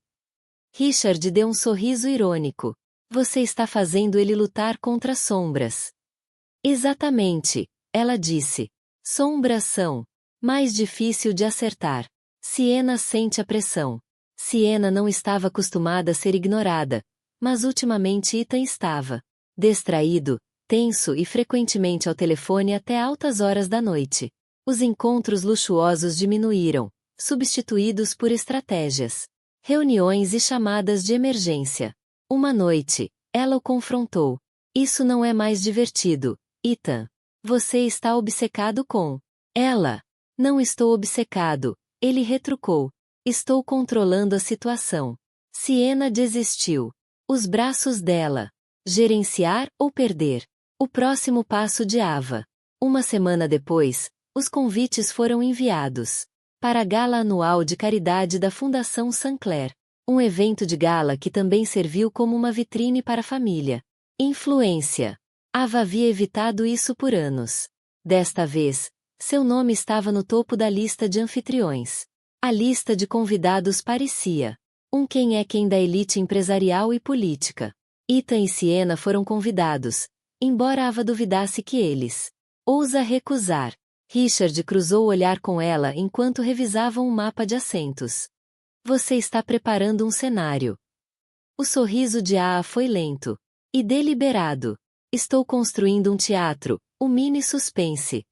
Richard deu um sorriso irônico. Você está fazendo ele lutar contra sombras. Exatamente, ela disse. Sombras são mais difícil de acertar. Sienna sente a pressão. Sienna não estava acostumada a ser ignorada, mas ultimamente Ethan estava distraído, tenso e frequentemente ao telefone até altas horas da noite. Os encontros luxuosos diminuíram, substituídos por estratégias, reuniões e chamadas de emergência. Uma noite, ela o confrontou. Isso não é mais divertido, Ethan. Você está obcecado com ela. Não estou obcecado, ele retrucou. Estou controlando a situação. Sienna desistiu. Os braços dela. Gerenciar ou perder? O próximo passo de Ava. Uma semana depois, os convites foram enviados para a gala anual de caridade da Fundação Sinclair. Um evento de gala que também serviu como uma vitrine para a família. Influência. Ava havia evitado isso por anos. Desta vez, seu nome estava no topo da lista de anfitriões. A lista de convidados parecia quem é quem da elite empresarial e política. Ethan e Sienna foram convidados, embora Ava duvidasse que eles ousa recusar. Richard cruzou o olhar com ela enquanto revisavam um mapa de assentos. Você está preparando um cenário. O sorriso de Aa foi lento e deliberado. Estou construindo um teatro, um mini suspense.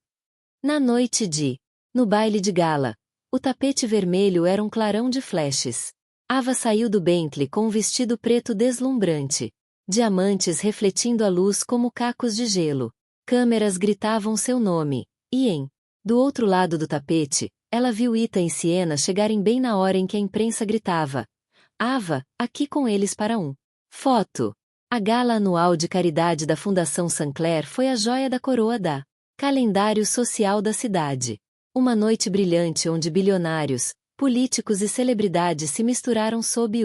Na noite no baile de gala, o tapete vermelho era um clarão de flashes. Ava saiu do Bentley com um vestido preto deslumbrante. Diamantes refletindo a luz como cacos de gelo. Câmeras gritavam seu nome, e do outro lado do tapete, ela viu Ethan e Sienna chegarem bem na hora em que a imprensa gritava. Ava, aqui com eles para foto. A gala anual de caridade da Fundação Sinclair foi a joia da coroa da calendário social da cidade. Uma noite brilhante onde bilionários, políticos e celebridades se misturaram sob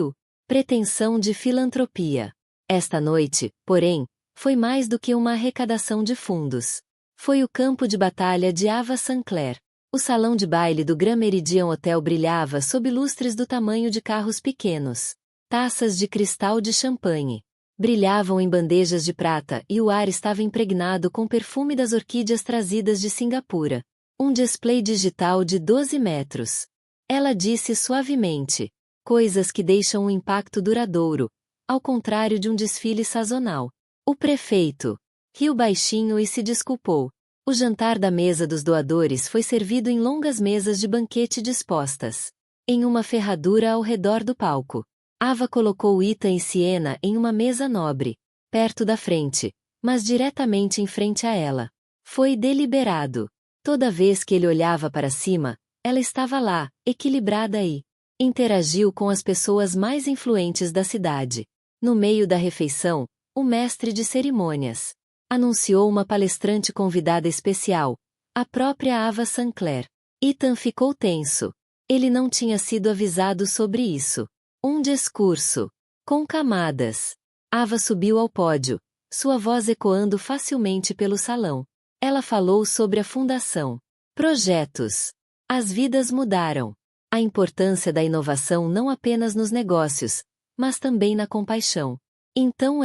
pretensão de filantropia. Esta noite, porém, foi mais do que uma arrecadação de fundos. Foi o campo de batalha de Ava Sinclair. O salão de baile do Grand Meridian Hotel brilhava sob lustres do tamanho de carros pequenos. Taças de cristal de champanhe brilhavam em bandejas de prata e o ar estava impregnado com perfume das orquídeas trazidas de Singapura. Um display digital de 12 metros. Ela disse suavemente. Coisas que deixam um impacto duradouro, ao contrário de um desfile sazonal. O prefeito riu baixinho e se desculpou. O jantar da mesa dos doadores foi servido em longas mesas de banquete dispostas em uma ferradura ao redor do palco. Ava colocou Ethan e Sienna em uma mesa nobre, perto da frente, mas diretamente em frente a ela. Foi deliberado. Toda vez que ele olhava para cima, ela estava lá, equilibrada e interagiu com as pessoas mais influentes da cidade. No meio da refeição, o mestre de cerimônias anunciou uma palestrante convidada especial, a própria Ava Sinclair. Ethan ficou tenso. Ele não tinha sido avisado sobre isso. Um discurso com camadas. Ava subiu ao pódio, sua voz ecoando facilmente pelo salão. Ela falou sobre a fundação, projetos. As vidas mudaram. A importância da inovação não apenas nos negócios, mas também na compaixão. Então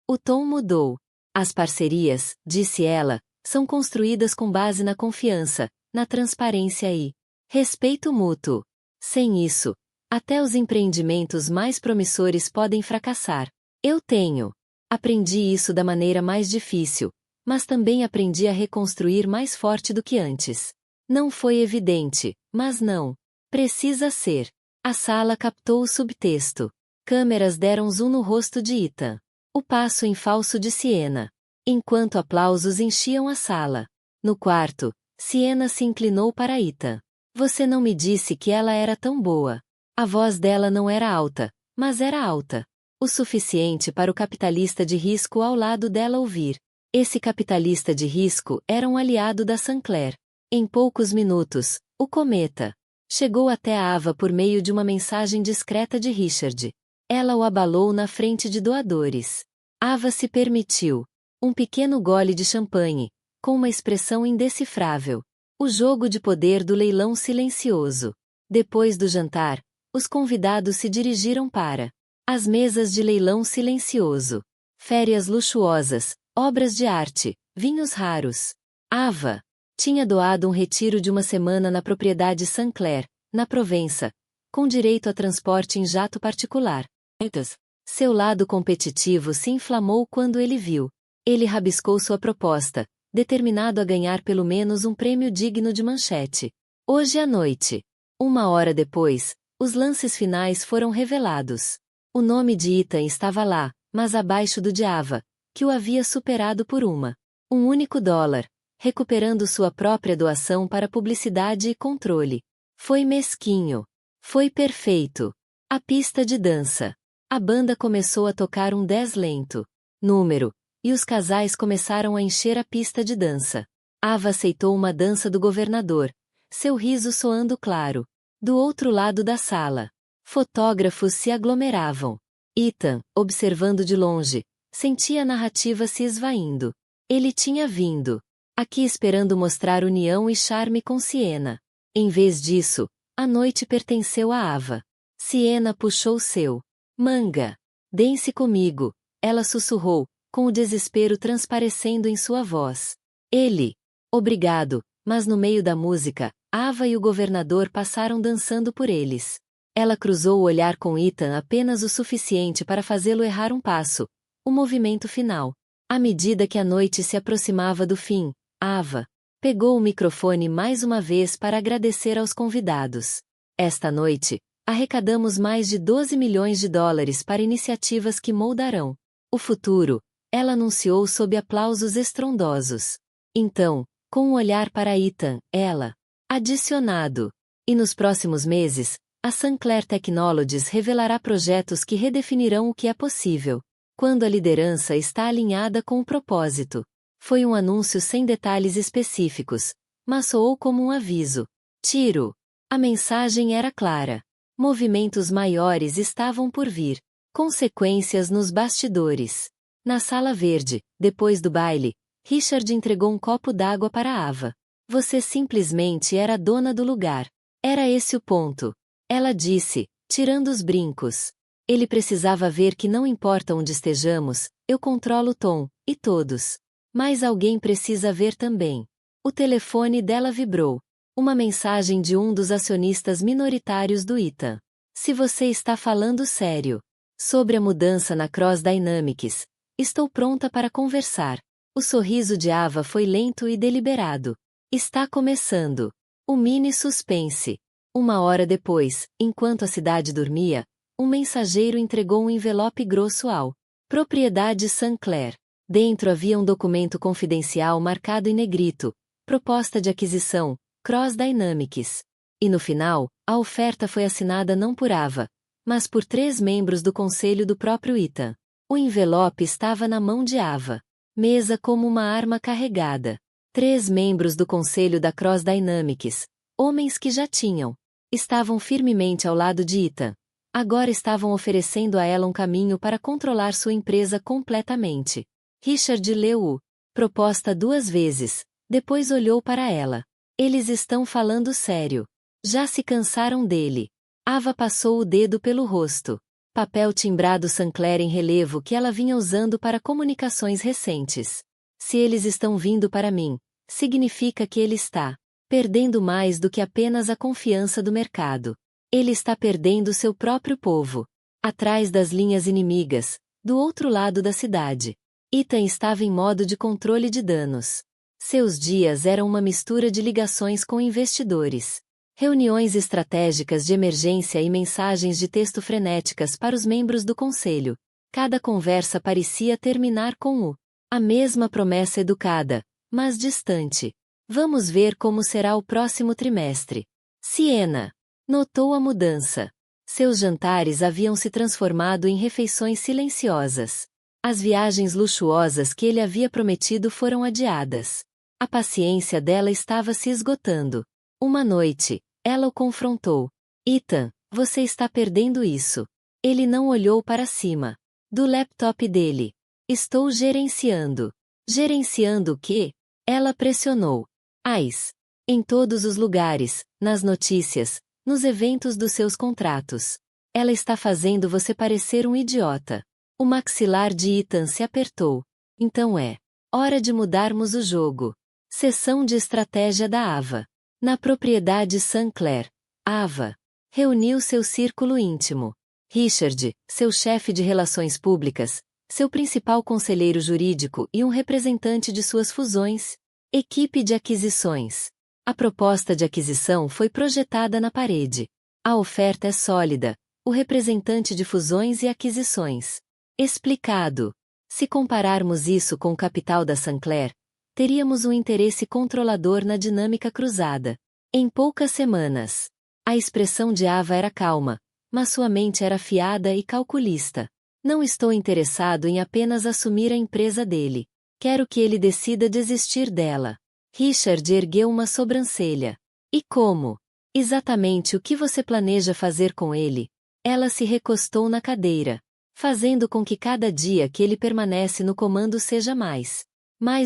o tom mudou. As parcerias, disse ela, são construídas com base na confiança, na transparência e respeito mútuo. Sem isso, até os empreendimentos mais promissores podem fracassar. Eu aprendi isso da maneira mais difícil, mas também aprendi a reconstruir mais forte do que antes. Não foi evidente, mas não precisa ser. A sala captou o subtexto. Câmeras deram zoom no rosto de Ethan. O passo em falso de Sienna. Enquanto aplausos enchiam a sala. No quarto, Sienna se inclinou para Ethan. Você não me disse que ela era tão boa. A voz dela não era alta, mas era alta. O suficiente para o capitalista de risco ao lado dela ouvir. Esse capitalista de risco era um aliado da Sinclair. Em poucos minutos, o cometa chegou até a Ava por meio de uma mensagem discreta de Richard. Ela o abalou na frente de doadores. Ava se permitiu um pequeno gole de champanhe, com uma expressão indecifrável. O jogo de poder do leilão silencioso. Depois do jantar, os convidados se dirigiram para as mesas de leilão silencioso. Férias luxuosas, obras de arte, vinhos raros. Ava tinha doado um retiro de uma semana na propriedade Sinclair, na Provença, com direito a transporte em jato particular. Seu lado competitivo se inflamou quando ele viu. Ele rabiscou sua proposta, determinado a ganhar pelo menos um prêmio digno de manchete. Hoje à noite. 1 hora depois, os lances finais foram revelados. O nome de Ethan estava lá, mas abaixo do de Ava, que o havia superado por um único dólar, recuperando sua própria doação para publicidade e controle. Foi mesquinho. Foi perfeito. A pista de dança. A banda começou a tocar um 10 lento. Número. E os casais começaram a encher a pista de dança. Ava aceitou uma dança do governador, seu riso soando claro. Do outro lado da sala, fotógrafos se aglomeravam. Ethan, observando de longe, sentia a narrativa se esvaindo. Ele tinha vindo aqui esperando mostrar união e charme com Sienna. Em vez disso, a noite pertenceu a Ava. Sienna puxou seu manga. Dance comigo, ela sussurrou, com o desespero transparecendo em sua voz. Obrigado, mas no meio da música, Ava e o governador passaram dançando por eles. Ela cruzou o olhar com Ethan apenas o suficiente para fazê-lo errar um passo, o movimento final. À medida que a noite se aproximava do fim, Ava pegou o microfone mais uma vez para agradecer aos convidados. Esta noite, arrecadamos mais de 12 milhões de dólares para iniciativas que moldarão o futuro. Ela anunciou sob aplausos estrondosos. Então, com um olhar para Ethan, ela adicionado. E nos próximos meses, a Sinclair Technologies revelará projetos que redefinirão o que é possível, quando a liderança está alinhada com o propósito. Foi um anúncio sem detalhes específicos, mas soou como um aviso. Tiro. A mensagem era clara. Movimentos maiores estavam por vir. Consequências nos bastidores. Na sala verde, depois do baile, Richard entregou um copo d'água para Ava. Você simplesmente era dona do lugar. Era esse o ponto. Ela disse, tirando os brincos. Ele precisava ver que não importa onde estejamos, eu controlo Tom, e todos. Mas alguém precisa ver também. O telefone dela vibrou. Uma mensagem de um dos acionistas minoritários do Ethan. Se você está falando sério sobre a mudança na Cross Dynamics, estou pronta para conversar. O sorriso de Ava foi lento e deliberado. Está começando. O mini suspense. 1 hora depois, enquanto a cidade dormia, um mensageiro entregou um envelope grosso ao Propriedade Sinclair. Dentro havia um documento confidencial marcado em negrito, proposta de aquisição, Cross Dynamics. E no final, a oferta foi assinada não por Ava, mas por 3 membros do conselho do próprio Ethan. O envelope estava na mão de Ava. Mesa como uma arma carregada. 3 membros do conselho da Cross Dynamics, homens que já estavam firmemente ao lado de Ethan. Agora estavam oferecendo a ela um caminho para controlar sua empresa completamente. Richard leu proposta 2 vezes, depois olhou para ela. Eles estão falando sério. Já se cansaram dele. Ava passou o dedo pelo rosto. Papel timbrado Sinclair em relevo que ela vinha usando para comunicações recentes. Se eles estão vindo para mim, significa que ele está perdendo mais do que apenas a confiança do mercado. Ele está perdendo seu próprio povo. Atrás das linhas inimigas, do outro lado da cidade. Ethan estava em modo de controle de danos. Seus dias eram uma mistura de ligações com investidores, reuniões estratégicas de emergência e mensagens de texto frenéticas para os membros do conselho. Cada conversa parecia terminar com a mesma promessa educada, mas distante. Vamos ver como será o próximo trimestre. Siena notou a mudança. Seus jantares haviam se transformado em refeições silenciosas. As viagens luxuosas que ele havia prometido foram adiadas. A paciência dela estava se esgotando. Uma noite, ela o confrontou. Ethan, você está perdendo isso. Ele não olhou para cima do laptop dele. Estou gerenciando. Gerenciando o quê? Ela pressionou. Em todos os lugares, nas notícias, nos eventos dos seus contratos. Ela está fazendo você parecer um idiota. O maxilar de Ethan se apertou. Então é hora de mudarmos o jogo. Sessão de estratégia da Ava. Na propriedade Sinclair, Ava reuniu seu círculo íntimo. Richard, seu chefe de relações públicas, seu principal conselheiro jurídico e um representante de suas fusões. Equipe de aquisições. A proposta de aquisição foi projetada na parede. A oferta é sólida. O representante de fusões e aquisições. Explicado. Se compararmos isso com o capital da Sinclair, teríamos um interesse controlador na dinâmica cruzada. Em poucas semanas. A expressão de Ava era calma, mas sua mente era afiada e calculista. Não estou interessado em apenas assumir a empresa dele. Quero que ele decida desistir dela. Richard ergueu uma sobrancelha. E como? Exatamente o que você planeja fazer com ele? Ela se recostou na cadeira, fazendo com que cada dia que ele permanece no comando seja mais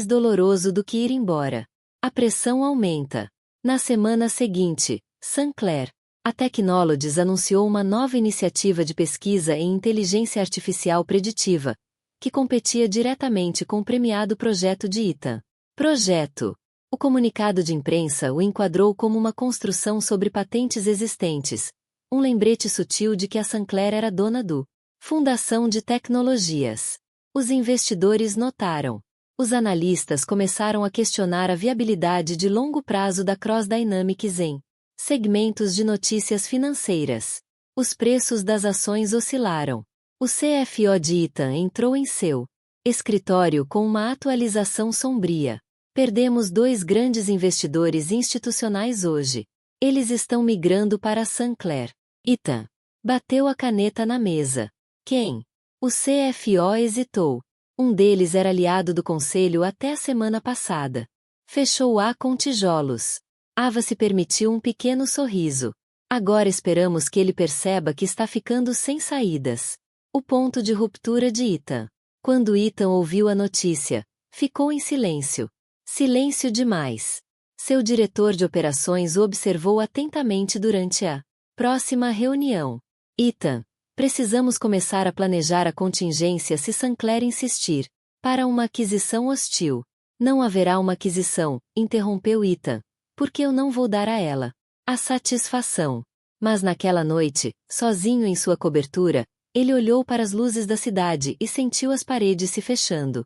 doloroso do que ir embora. A pressão aumenta. Na semana seguinte, Sinclair, a Technologies anunciou uma nova iniciativa de pesquisa em inteligência artificial preditiva, que competia diretamente com o premiado projeto de Ethan. Projeto. O comunicado de imprensa o enquadrou como uma construção sobre patentes existentes, um lembrete sutil de que a Sinclair era dona do Fundação de Tecnologias. Os investidores notaram. Os analistas começaram a questionar a viabilidade de longo prazo da Cross Dynamics em segmentos de notícias financeiras. Os preços das ações oscilaram. O CFO de Ethan entrou em seu escritório com uma atualização sombria. Perdemos 2 grandes investidores institucionais hoje. Eles estão migrando para a Sinclair. Ethan bateu a caneta na mesa. Quem? O CFO hesitou. Um deles era aliado do conselho até a semana passada. Fechou-a com tijolos. Ava se permitiu um pequeno sorriso. Agora esperamos que ele perceba que está ficando sem saídas. O ponto de ruptura de Ethan. Quando Ethan ouviu a notícia, ficou em silêncio. Silêncio demais. Seu diretor de operações o observou atentamente durante a próxima reunião. Ethan, precisamos começar a planejar a contingência se Sinclair insistir. Para uma aquisição hostil. Não haverá uma aquisição, interrompeu Ethan, porque eu não vou dar a ela a satisfação. Mas naquela noite, sozinho em sua cobertura, ele olhou para as luzes da cidade e sentiu as paredes se fechando.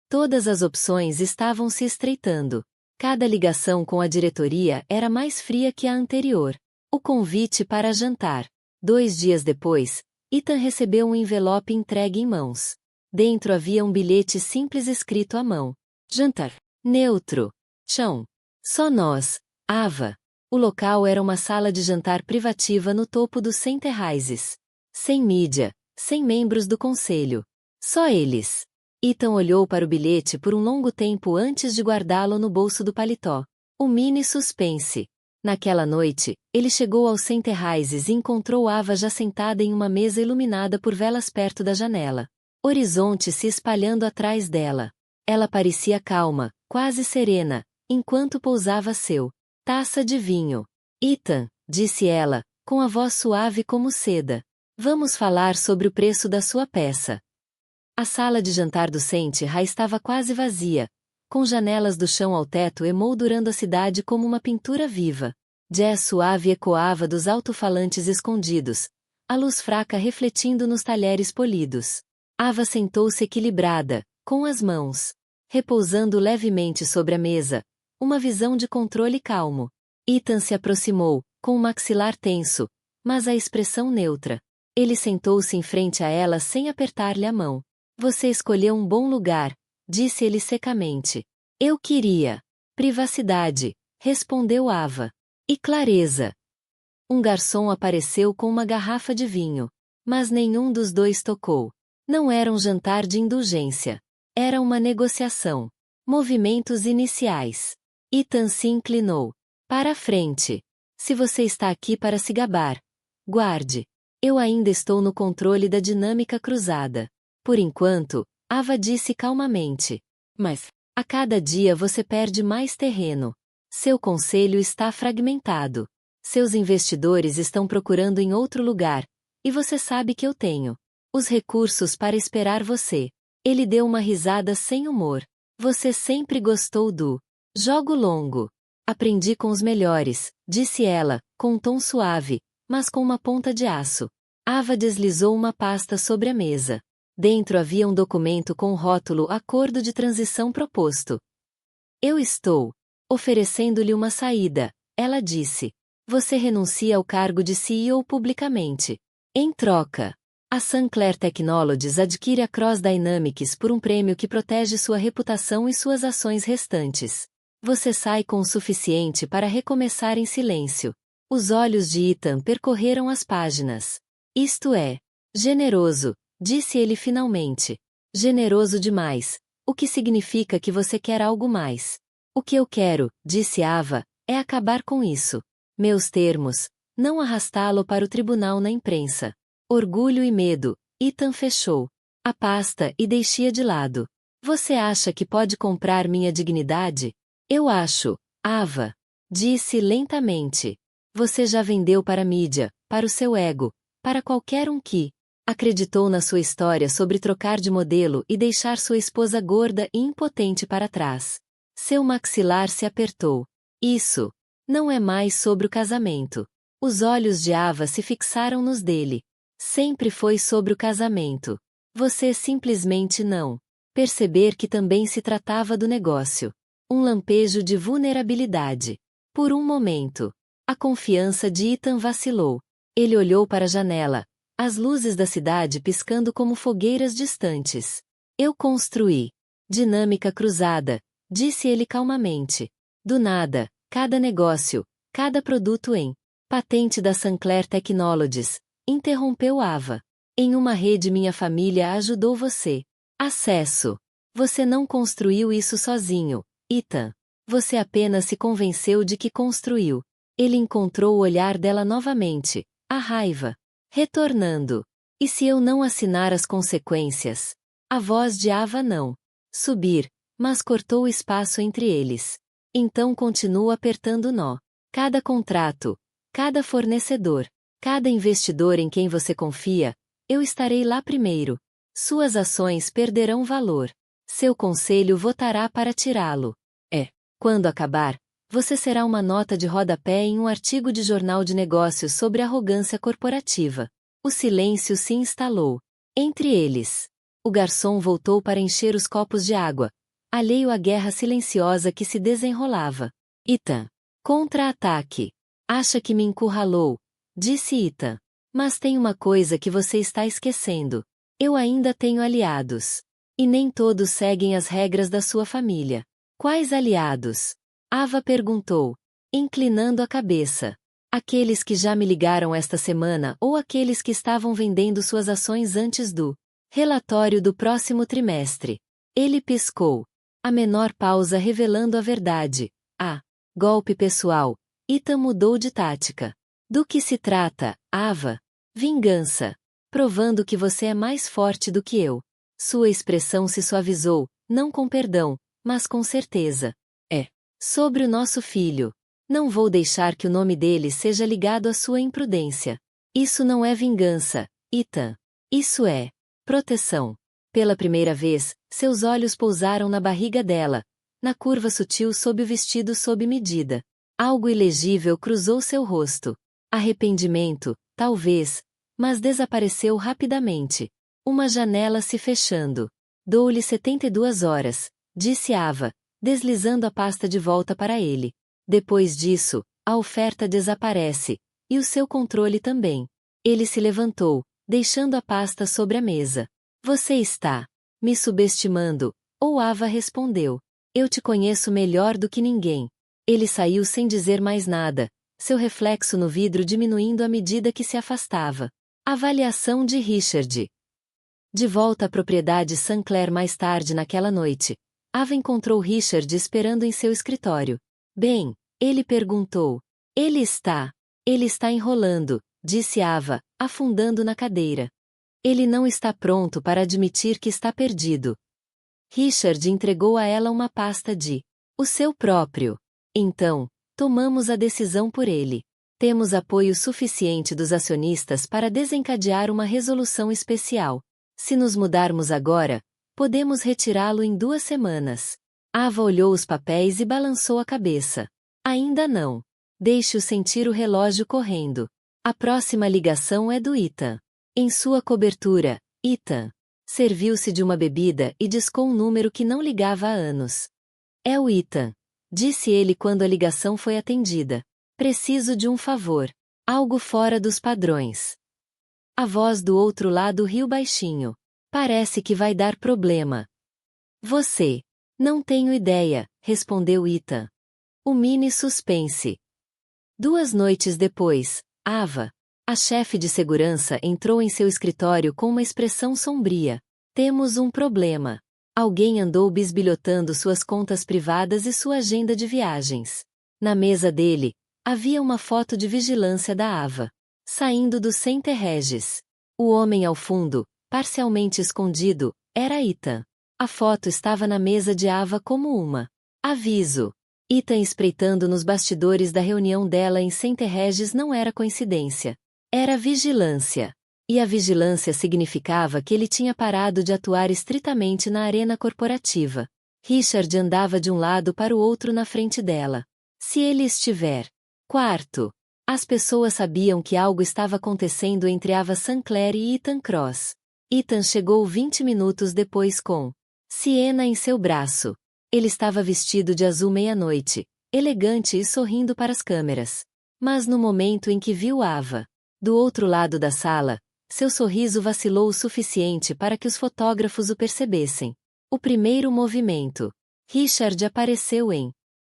Todas as opções estavam se estreitando. Cada ligação com a diretoria era mais fria que a anterior. O convite para jantar. 2 dias depois, Ethan recebeu um envelope entregue em mãos. Dentro havia um bilhete simples escrito à mão. Jantar. Neutro. Chão. Só nós. Ava. O local era uma sala de jantar privativa no topo do Center Rises. Sem mídia. Sem membros do conselho. Só eles. Ethan olhou para o bilhete por um longo tempo antes de guardá-lo no bolso do paletó. Um mini suspense. Naquela noite, ele chegou ao Center Rises e encontrou Ava já sentada em uma mesa iluminada por velas perto da janela. Horizonte se espalhando atrás dela. Ela parecia calma, quase serena, enquanto pousava seu taça de vinho. Ethan, disse ela, com a voz suave como seda. Vamos falar sobre o preço da sua peça. A sala de jantar do Center estava quase vazia, com janelas do chão ao teto emoldurando a cidade como uma pintura viva. Jazz suave ecoava dos alto-falantes escondidos, a luz fraca refletindo nos talheres polidos. Ava sentou-se equilibrada, com as mãos repousando levemente sobre a mesa, uma visão de controle calmo. Ethan se aproximou, com o maxilar tenso, mas a expressão neutra. Ele sentou-se em frente a ela sem apertar-lhe a mão. Você escolheu um bom lugar, disse ele secamente. Eu queria privacidade, respondeu Ava. E clareza. Um garçom apareceu com uma garrafa de vinho, mas nenhum dos dois tocou. Não era um jantar de indulgência. Era uma negociação. Movimentos iniciais. Ethan se inclinou. Para a frente. Se você está aqui para se gabar, guarde. Eu ainda estou no controle da dinâmica cruzada. Por enquanto, Ava disse calmamente. Mas, a cada dia você perde mais terreno. Seu conselho está fragmentado. Seus investidores estão procurando em outro lugar, e você sabe que eu tenho os recursos para esperar você. Ele deu uma risada sem humor. Você sempre gostou do jogo longo. Aprendi com os melhores, disse ela, com um tom suave, mas com uma ponta de aço. Ava deslizou uma pasta sobre a mesa. Dentro havia um documento com o rótulo Acordo de Transição Proposto. Eu estou oferecendo-lhe uma saída, ela disse. Você renuncia ao cargo de CEO publicamente. Em troca, a Sinclair Technologies adquire a Cross Dynamics por um prêmio que protege sua reputação e suas ações restantes. Você sai com o suficiente para recomeçar em silêncio. Os olhos de Ethan percorreram as páginas. Isto é generoso, disse ele finalmente. Generoso demais, o que significa que você quer algo mais. O que eu quero, disse Ava, é acabar com isso. Meus termos, não arrastá-lo para o tribunal na imprensa. Orgulho e medo, Ethan fechou a pasta e deixa de lado. Você acha que pode comprar minha dignidade? Eu acho, Ava. Disse lentamente. Você já vendeu para a mídia, para o seu ego, para qualquer um que acreditou na sua história sobre trocar de modelo e deixar sua esposa gorda e impotente para trás. Seu maxilar se apertou. Isso não é mais sobre o casamento. Os olhos de Ava se fixaram nos dele. Sempre foi sobre o casamento. Você simplesmente não perceber que também se tratava do negócio. Um lampejo de vulnerabilidade. Por um momento, a confiança de Ethan vacilou. Ele olhou para a janela, as luzes da cidade piscando como fogueiras distantes. Eu construí dinâmica cruzada, disse ele calmamente. Do nada, cada negócio, cada produto em patente da Sinclair Technologies, interrompeu Ava. Em uma rede minha família ajudou você. Acesso. Você não construiu isso sozinho, Ethan. Você apenas se convenceu de que construiu. Ele encontrou o olhar dela novamente, a raiva. Retornando. E se eu não assinar as consequências? A voz de Ava não subir, mas cortou o espaço entre eles. Então continua apertando o nó. Cada contrato, cada fornecedor, cada investidor em quem você confia, eu estarei lá primeiro. Suas ações perderão valor. Seu conselho votará para tirá-lo. Quando acabar, você será uma nota de rodapé em um artigo de jornal de negócios sobre arrogância corporativa. O silêncio se instalou. Entre eles. O garçom voltou para encher os copos de água, alheio à guerra silenciosa que se desenrolava. Ethan. Contra-ataque. Acha que me encurralou, disse Ethan. Mas tem uma coisa que você está esquecendo. Eu ainda tenho aliados. E nem todos seguem as regras da sua família. Quais aliados? Ava perguntou, inclinando a cabeça. Aqueles que já me ligaram esta semana ou aqueles que estavam vendendo suas ações antes do relatório do próximo trimestre. Ele piscou. A menor pausa revelando a verdade. Golpe pessoal. Ethan mudou de tática. Do que se trata, Ava? Vingança. Provando que você é mais forte do que eu. Sua expressão se suavizou, não com perdão, mas com certeza. Sobre o nosso filho. Não vou deixar que o nome dele seja ligado à sua imprudência. Isso não é vingança, Ethan. Isso é proteção. Pela primeira vez, seus olhos pousaram na barriga dela, na curva sutil sob o vestido sob medida. Algo ilegível cruzou seu rosto. Arrependimento, talvez, mas desapareceu rapidamente. Uma janela se fechando. Dou-lhe 72 horas, disse Ava, deslizando a pasta de volta para ele. Depois disso, a oferta desaparece, e o seu controle também. Ele se levantou, deixando a pasta sobre a mesa. Você está me subestimando, ou Ava respondeu. Eu te conheço melhor do que ninguém. Ele saiu sem dizer mais nada, seu reflexo no vidro diminuindo à medida que se afastava. Avaliação de Richard. De volta à propriedade Sinclair mais tarde naquela noite, Ava encontrou Richard esperando em seu escritório. Bem, ele perguntou. Ele está enrolando, disse Ava, afundando na cadeira. Ele não está pronto para admitir que está perdido. Richard entregou a ela uma pasta de o seu próprio. Então, tomamos a decisão por ele. Temos apoio suficiente dos acionistas para desencadear uma resolução especial. Se nos mudarmos agora, podemos retirá-lo em 2 semanas. Ava olhou os papéis e balançou a cabeça. Ainda não. Deixe-o sentir o relógio correndo. A próxima ligação é do Ethan. Em sua cobertura, Ethan serviu-se de uma bebida e discou um número que não ligava há anos. É o Ethan, disse ele quando a ligação foi atendida. Preciso de um favor. Algo fora dos padrões. A voz do outro lado riu baixinho. Parece que vai dar problema. Você. Não tenho ideia, respondeu Ethan. O mini suspense. 2 noites depois, Ava, a chefe de segurança, entrou em seu escritório com uma expressão sombria. Temos um problema. Alguém andou bisbilhotando suas contas privadas e sua agenda de viagens. Na mesa dele, havia uma foto de vigilância da Ava, saindo do Center Regis. O homem ao fundo, parcialmente escondido, era Ethan. A foto estava na mesa de Ava como uma aviso. Ethan espreitando nos bastidores da reunião dela em Center Regis não era coincidência. Era vigilância. E a vigilância significava que ele tinha parado de atuar estritamente na arena corporativa. Richard andava de um lado para o outro na frente dela. Se ele estiver. Quarto. As pessoas sabiam que algo estava acontecendo entre Ava Sinclair e Ethan Cross. Ethan chegou 20 minutos depois com Siena em seu braço. Ele estava vestido de azul meia-noite, elegante e sorrindo para as câmeras. Mas no momento em que viu Ava, do outro lado da sala, seu sorriso vacilou o suficiente para que os fotógrafos o percebessem. O primeiro movimento. Richard apareceu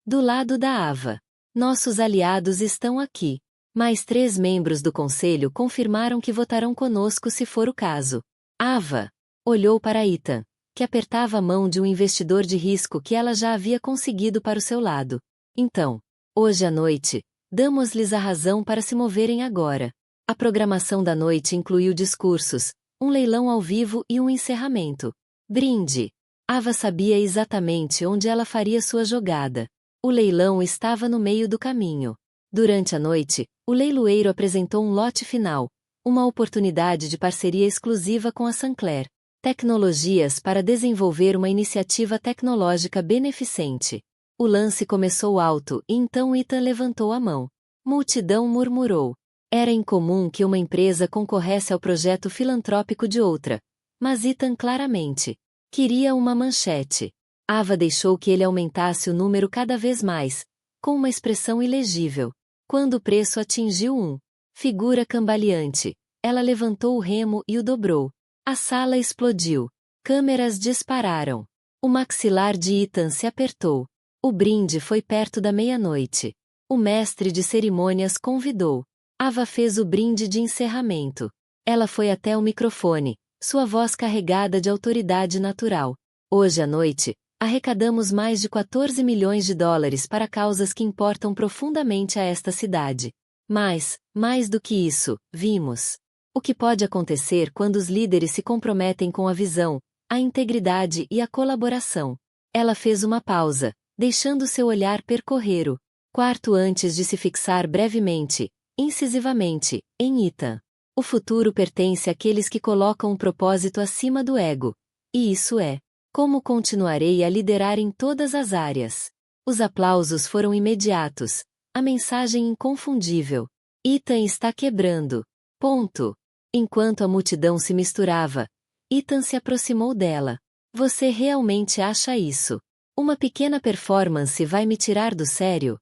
do lado da Ava. Nossos aliados estão aqui. Mais 3 membros do conselho confirmaram que votarão conosco se for o caso. Ava olhou para Ethan, que apertava a mão de um investidor de risco que ela já havia conseguido para o seu lado. Então, hoje à noite, damos-lhes a razão para se moverem agora. A programação da noite incluiu discursos, um leilão ao vivo e um encerramento. Brinde. Ava sabia exatamente onde ela faria sua jogada. O leilão estava no meio do caminho. Durante a noite, o leiloeiro apresentou um lote final, uma oportunidade de parceria exclusiva com a Sinclair Tecnologias para desenvolver uma iniciativa tecnológica beneficente. O lance começou alto e então Ethan levantou a mão. Multidão murmurou. Era incomum que uma empresa concorresse ao projeto filantrópico de outra, mas Ethan claramente queria uma manchete. Ava deixou que ele aumentasse o número cada vez mais, com uma expressão ilegível. Quando o preço atingiu figura cambaleante, ela levantou o remo e o dobrou. A sala explodiu. Câmeras dispararam. O maxilar de Ethan se apertou. O brinde foi perto da meia-noite. O mestre de cerimônias convidou. Ava fez o brinde de encerramento. Ela foi até o microfone, sua voz carregada de autoridade natural. Hoje à noite, arrecadamos mais de 14 milhões de dólares para causas que importam profundamente a esta cidade. Mas, mais do que isso, vimos o que pode acontecer quando os líderes se comprometem com a visão, a integridade e a colaboração. Ela fez uma pausa, deixando seu olhar percorrer o quarto antes de se fixar brevemente, incisivamente, em Ethan. O futuro pertence àqueles que colocam um propósito acima do ego. E isso é como continuarei a liderar em todas as áreas. Os aplausos foram imediatos. A mensagem inconfundível. Ethan está quebrando. Ponto. Enquanto a multidão se misturava, Ethan se aproximou dela. Você realmente acha isso? Uma pequena performance vai me tirar do sério?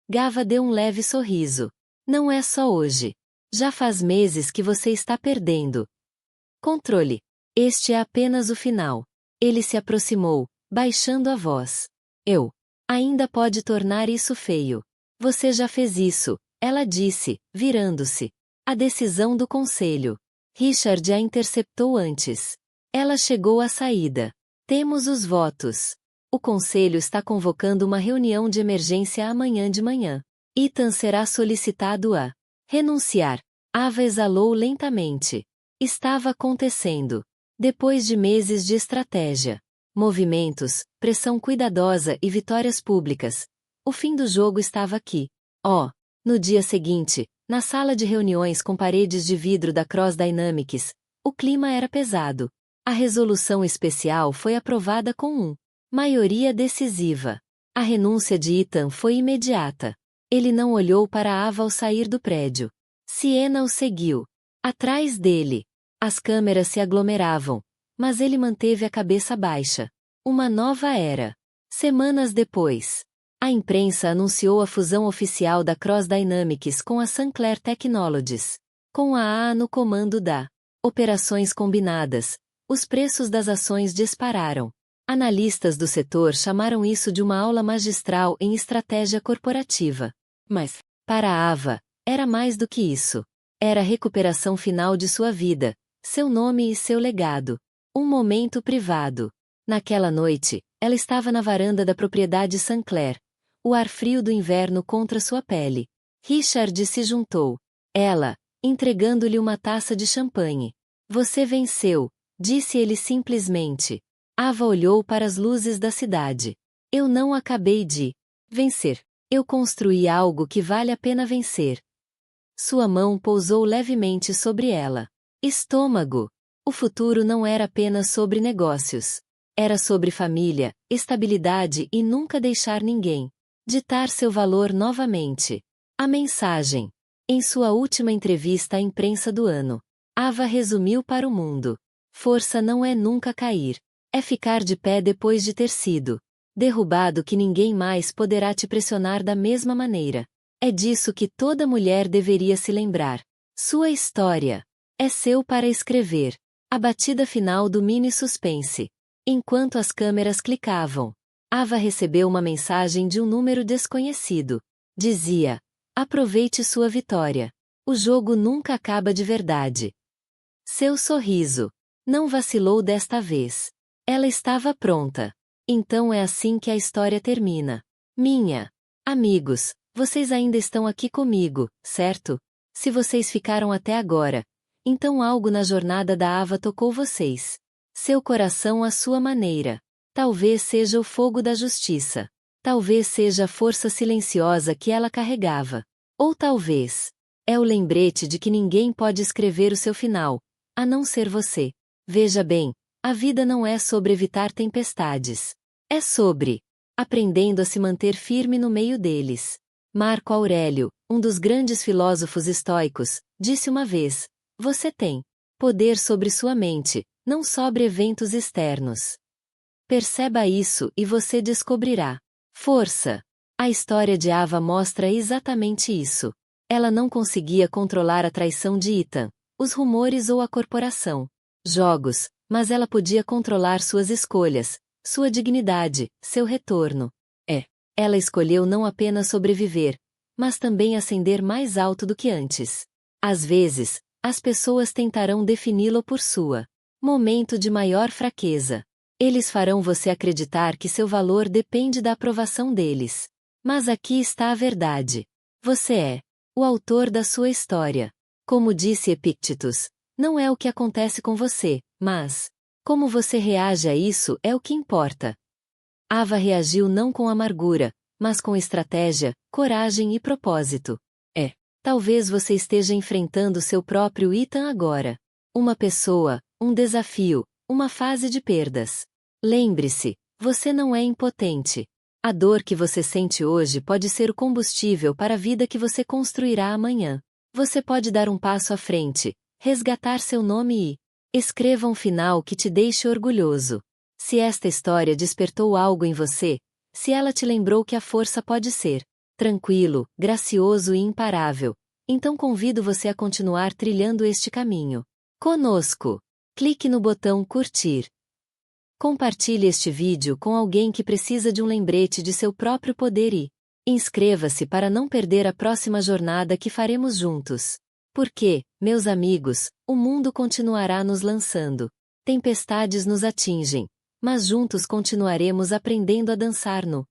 Gava deu um leve sorriso. Não é só hoje. Já faz meses que você está perdendo controle. Este é apenas o final. Ele se aproximou, baixando a voz. Eu ainda pode tornar isso feio. Você já fez isso, ela disse, virando-se. A decisão do conselho. Richard a interceptou antes. Ela chegou à saída. Temos os votos. O conselho está convocando uma reunião de emergência amanhã de manhã. Ethan será solicitado a renunciar. Ava exalou lentamente. Estava acontecendo. Depois de meses de estratégia, movimentos, pressão cuidadosa e vitórias públicas, o fim do jogo estava aqui. No dia seguinte, na sala de reuniões com paredes de vidro da Cross Dynamics, o clima era pesado. A resolução especial foi aprovada com maioria decisiva. A renúncia de Ethan foi imediata. Ele não olhou para Ava ao sair do prédio. Siena o seguiu. Atrás dele. As câmeras se aglomeravam, mas ele manteve a cabeça baixa. Uma nova era. Semanas depois, a imprensa anunciou a fusão oficial da Cross Dynamics com a Sinclair Technologies. Com a AA no comando da operações combinadas, os preços das ações dispararam. Analistas do setor chamaram isso de uma aula magistral em estratégia corporativa. Mas, para a Ava, era mais do que isso. Era a recuperação final de sua vida, seu nome e seu legado. Um momento privado. Naquela noite, ela estava na varanda da propriedade Sinclair. O ar frio do inverno contra sua pele. Richard se juntou. Ela, entregando-lhe uma taça de champanhe. Você venceu, disse ele simplesmente. Ava olhou para as luzes da cidade. Eu não acabei de vencer. Eu construí algo que vale a pena vencer. Sua mão pousou levemente sobre ela. Estômago. O futuro não era apenas sobre negócios. Era sobre família, estabilidade e nunca deixar ninguém ditar seu valor novamente. A mensagem. Em sua última entrevista à imprensa do ano, Ava resumiu para o mundo. Força não é nunca cair. É ficar de pé depois de ter sido derrubado que ninguém mais poderá te pressionar da mesma maneira. É disso que toda mulher deveria se lembrar. Sua história é seu para escrever. A batida final do mini suspense. Enquanto as câmeras clicavam, Ava recebeu uma mensagem de um número desconhecido. Dizia: aproveite sua vitória. O jogo nunca acaba de verdade. Seu sorriso não vacilou desta vez. Ela estava pronta. Então é assim que a história termina. Amigos, vocês ainda estão aqui comigo, certo? Se vocês ficaram até agora, então algo na jornada da Ava tocou vocês. Seu coração à sua maneira. Talvez seja o fogo da justiça. Talvez seja a força silenciosa que ela carregava. Ou talvez é o lembrete de que ninguém pode escrever o seu final, a não ser você. Veja bem, a vida não é sobre evitar tempestades. É sobre aprendendo a se manter firme no meio deles. Marco Aurélio, um dos grandes filósofos estoicos, disse uma vez: você tem poder sobre sua mente, não sobre eventos externos. Perceba isso e você descobrirá força. A história de Ava mostra exatamente isso. Ela não conseguia controlar a traição de Ethan, os rumores ou a corporação. Jogos, mas ela podia controlar suas escolhas, sua dignidade, seu retorno. Ela escolheu não apenas sobreviver, mas também ascender mais alto do que antes. Às vezes, as pessoas tentarão defini-lo por sua momento de maior fraqueza. Eles farão você acreditar que seu valor depende da aprovação deles. Mas aqui está a verdade. Você é o autor da sua história. Como disse Epictetus, não é o que acontece com você, mas como você reage a isso é o que importa. Ava reagiu não com amargura, mas com estratégia, coragem e propósito. Talvez você esteja enfrentando seu próprio Ethan agora. Uma pessoa, um desafio, uma fase de perdas. Lembre-se, você não é impotente. A dor que você sente hoje pode ser o combustível para a vida que você construirá amanhã. Você pode dar um passo à frente, resgatar seu nome e escreva um final que te deixe orgulhoso. Se esta história despertou algo em você, se ela te lembrou que a força pode ser tranquilo, gracioso e imparável, então convido você a continuar trilhando este caminho conosco. Clique no botão curtir. Compartilhe este vídeo com alguém que precisa de um lembrete de seu próprio poder e inscreva-se para não perder a próxima jornada que faremos juntos. Porque, meus amigos, o mundo continuará nos lançando. Tempestades nos atingem, mas juntos continuaremos aprendendo a dançar no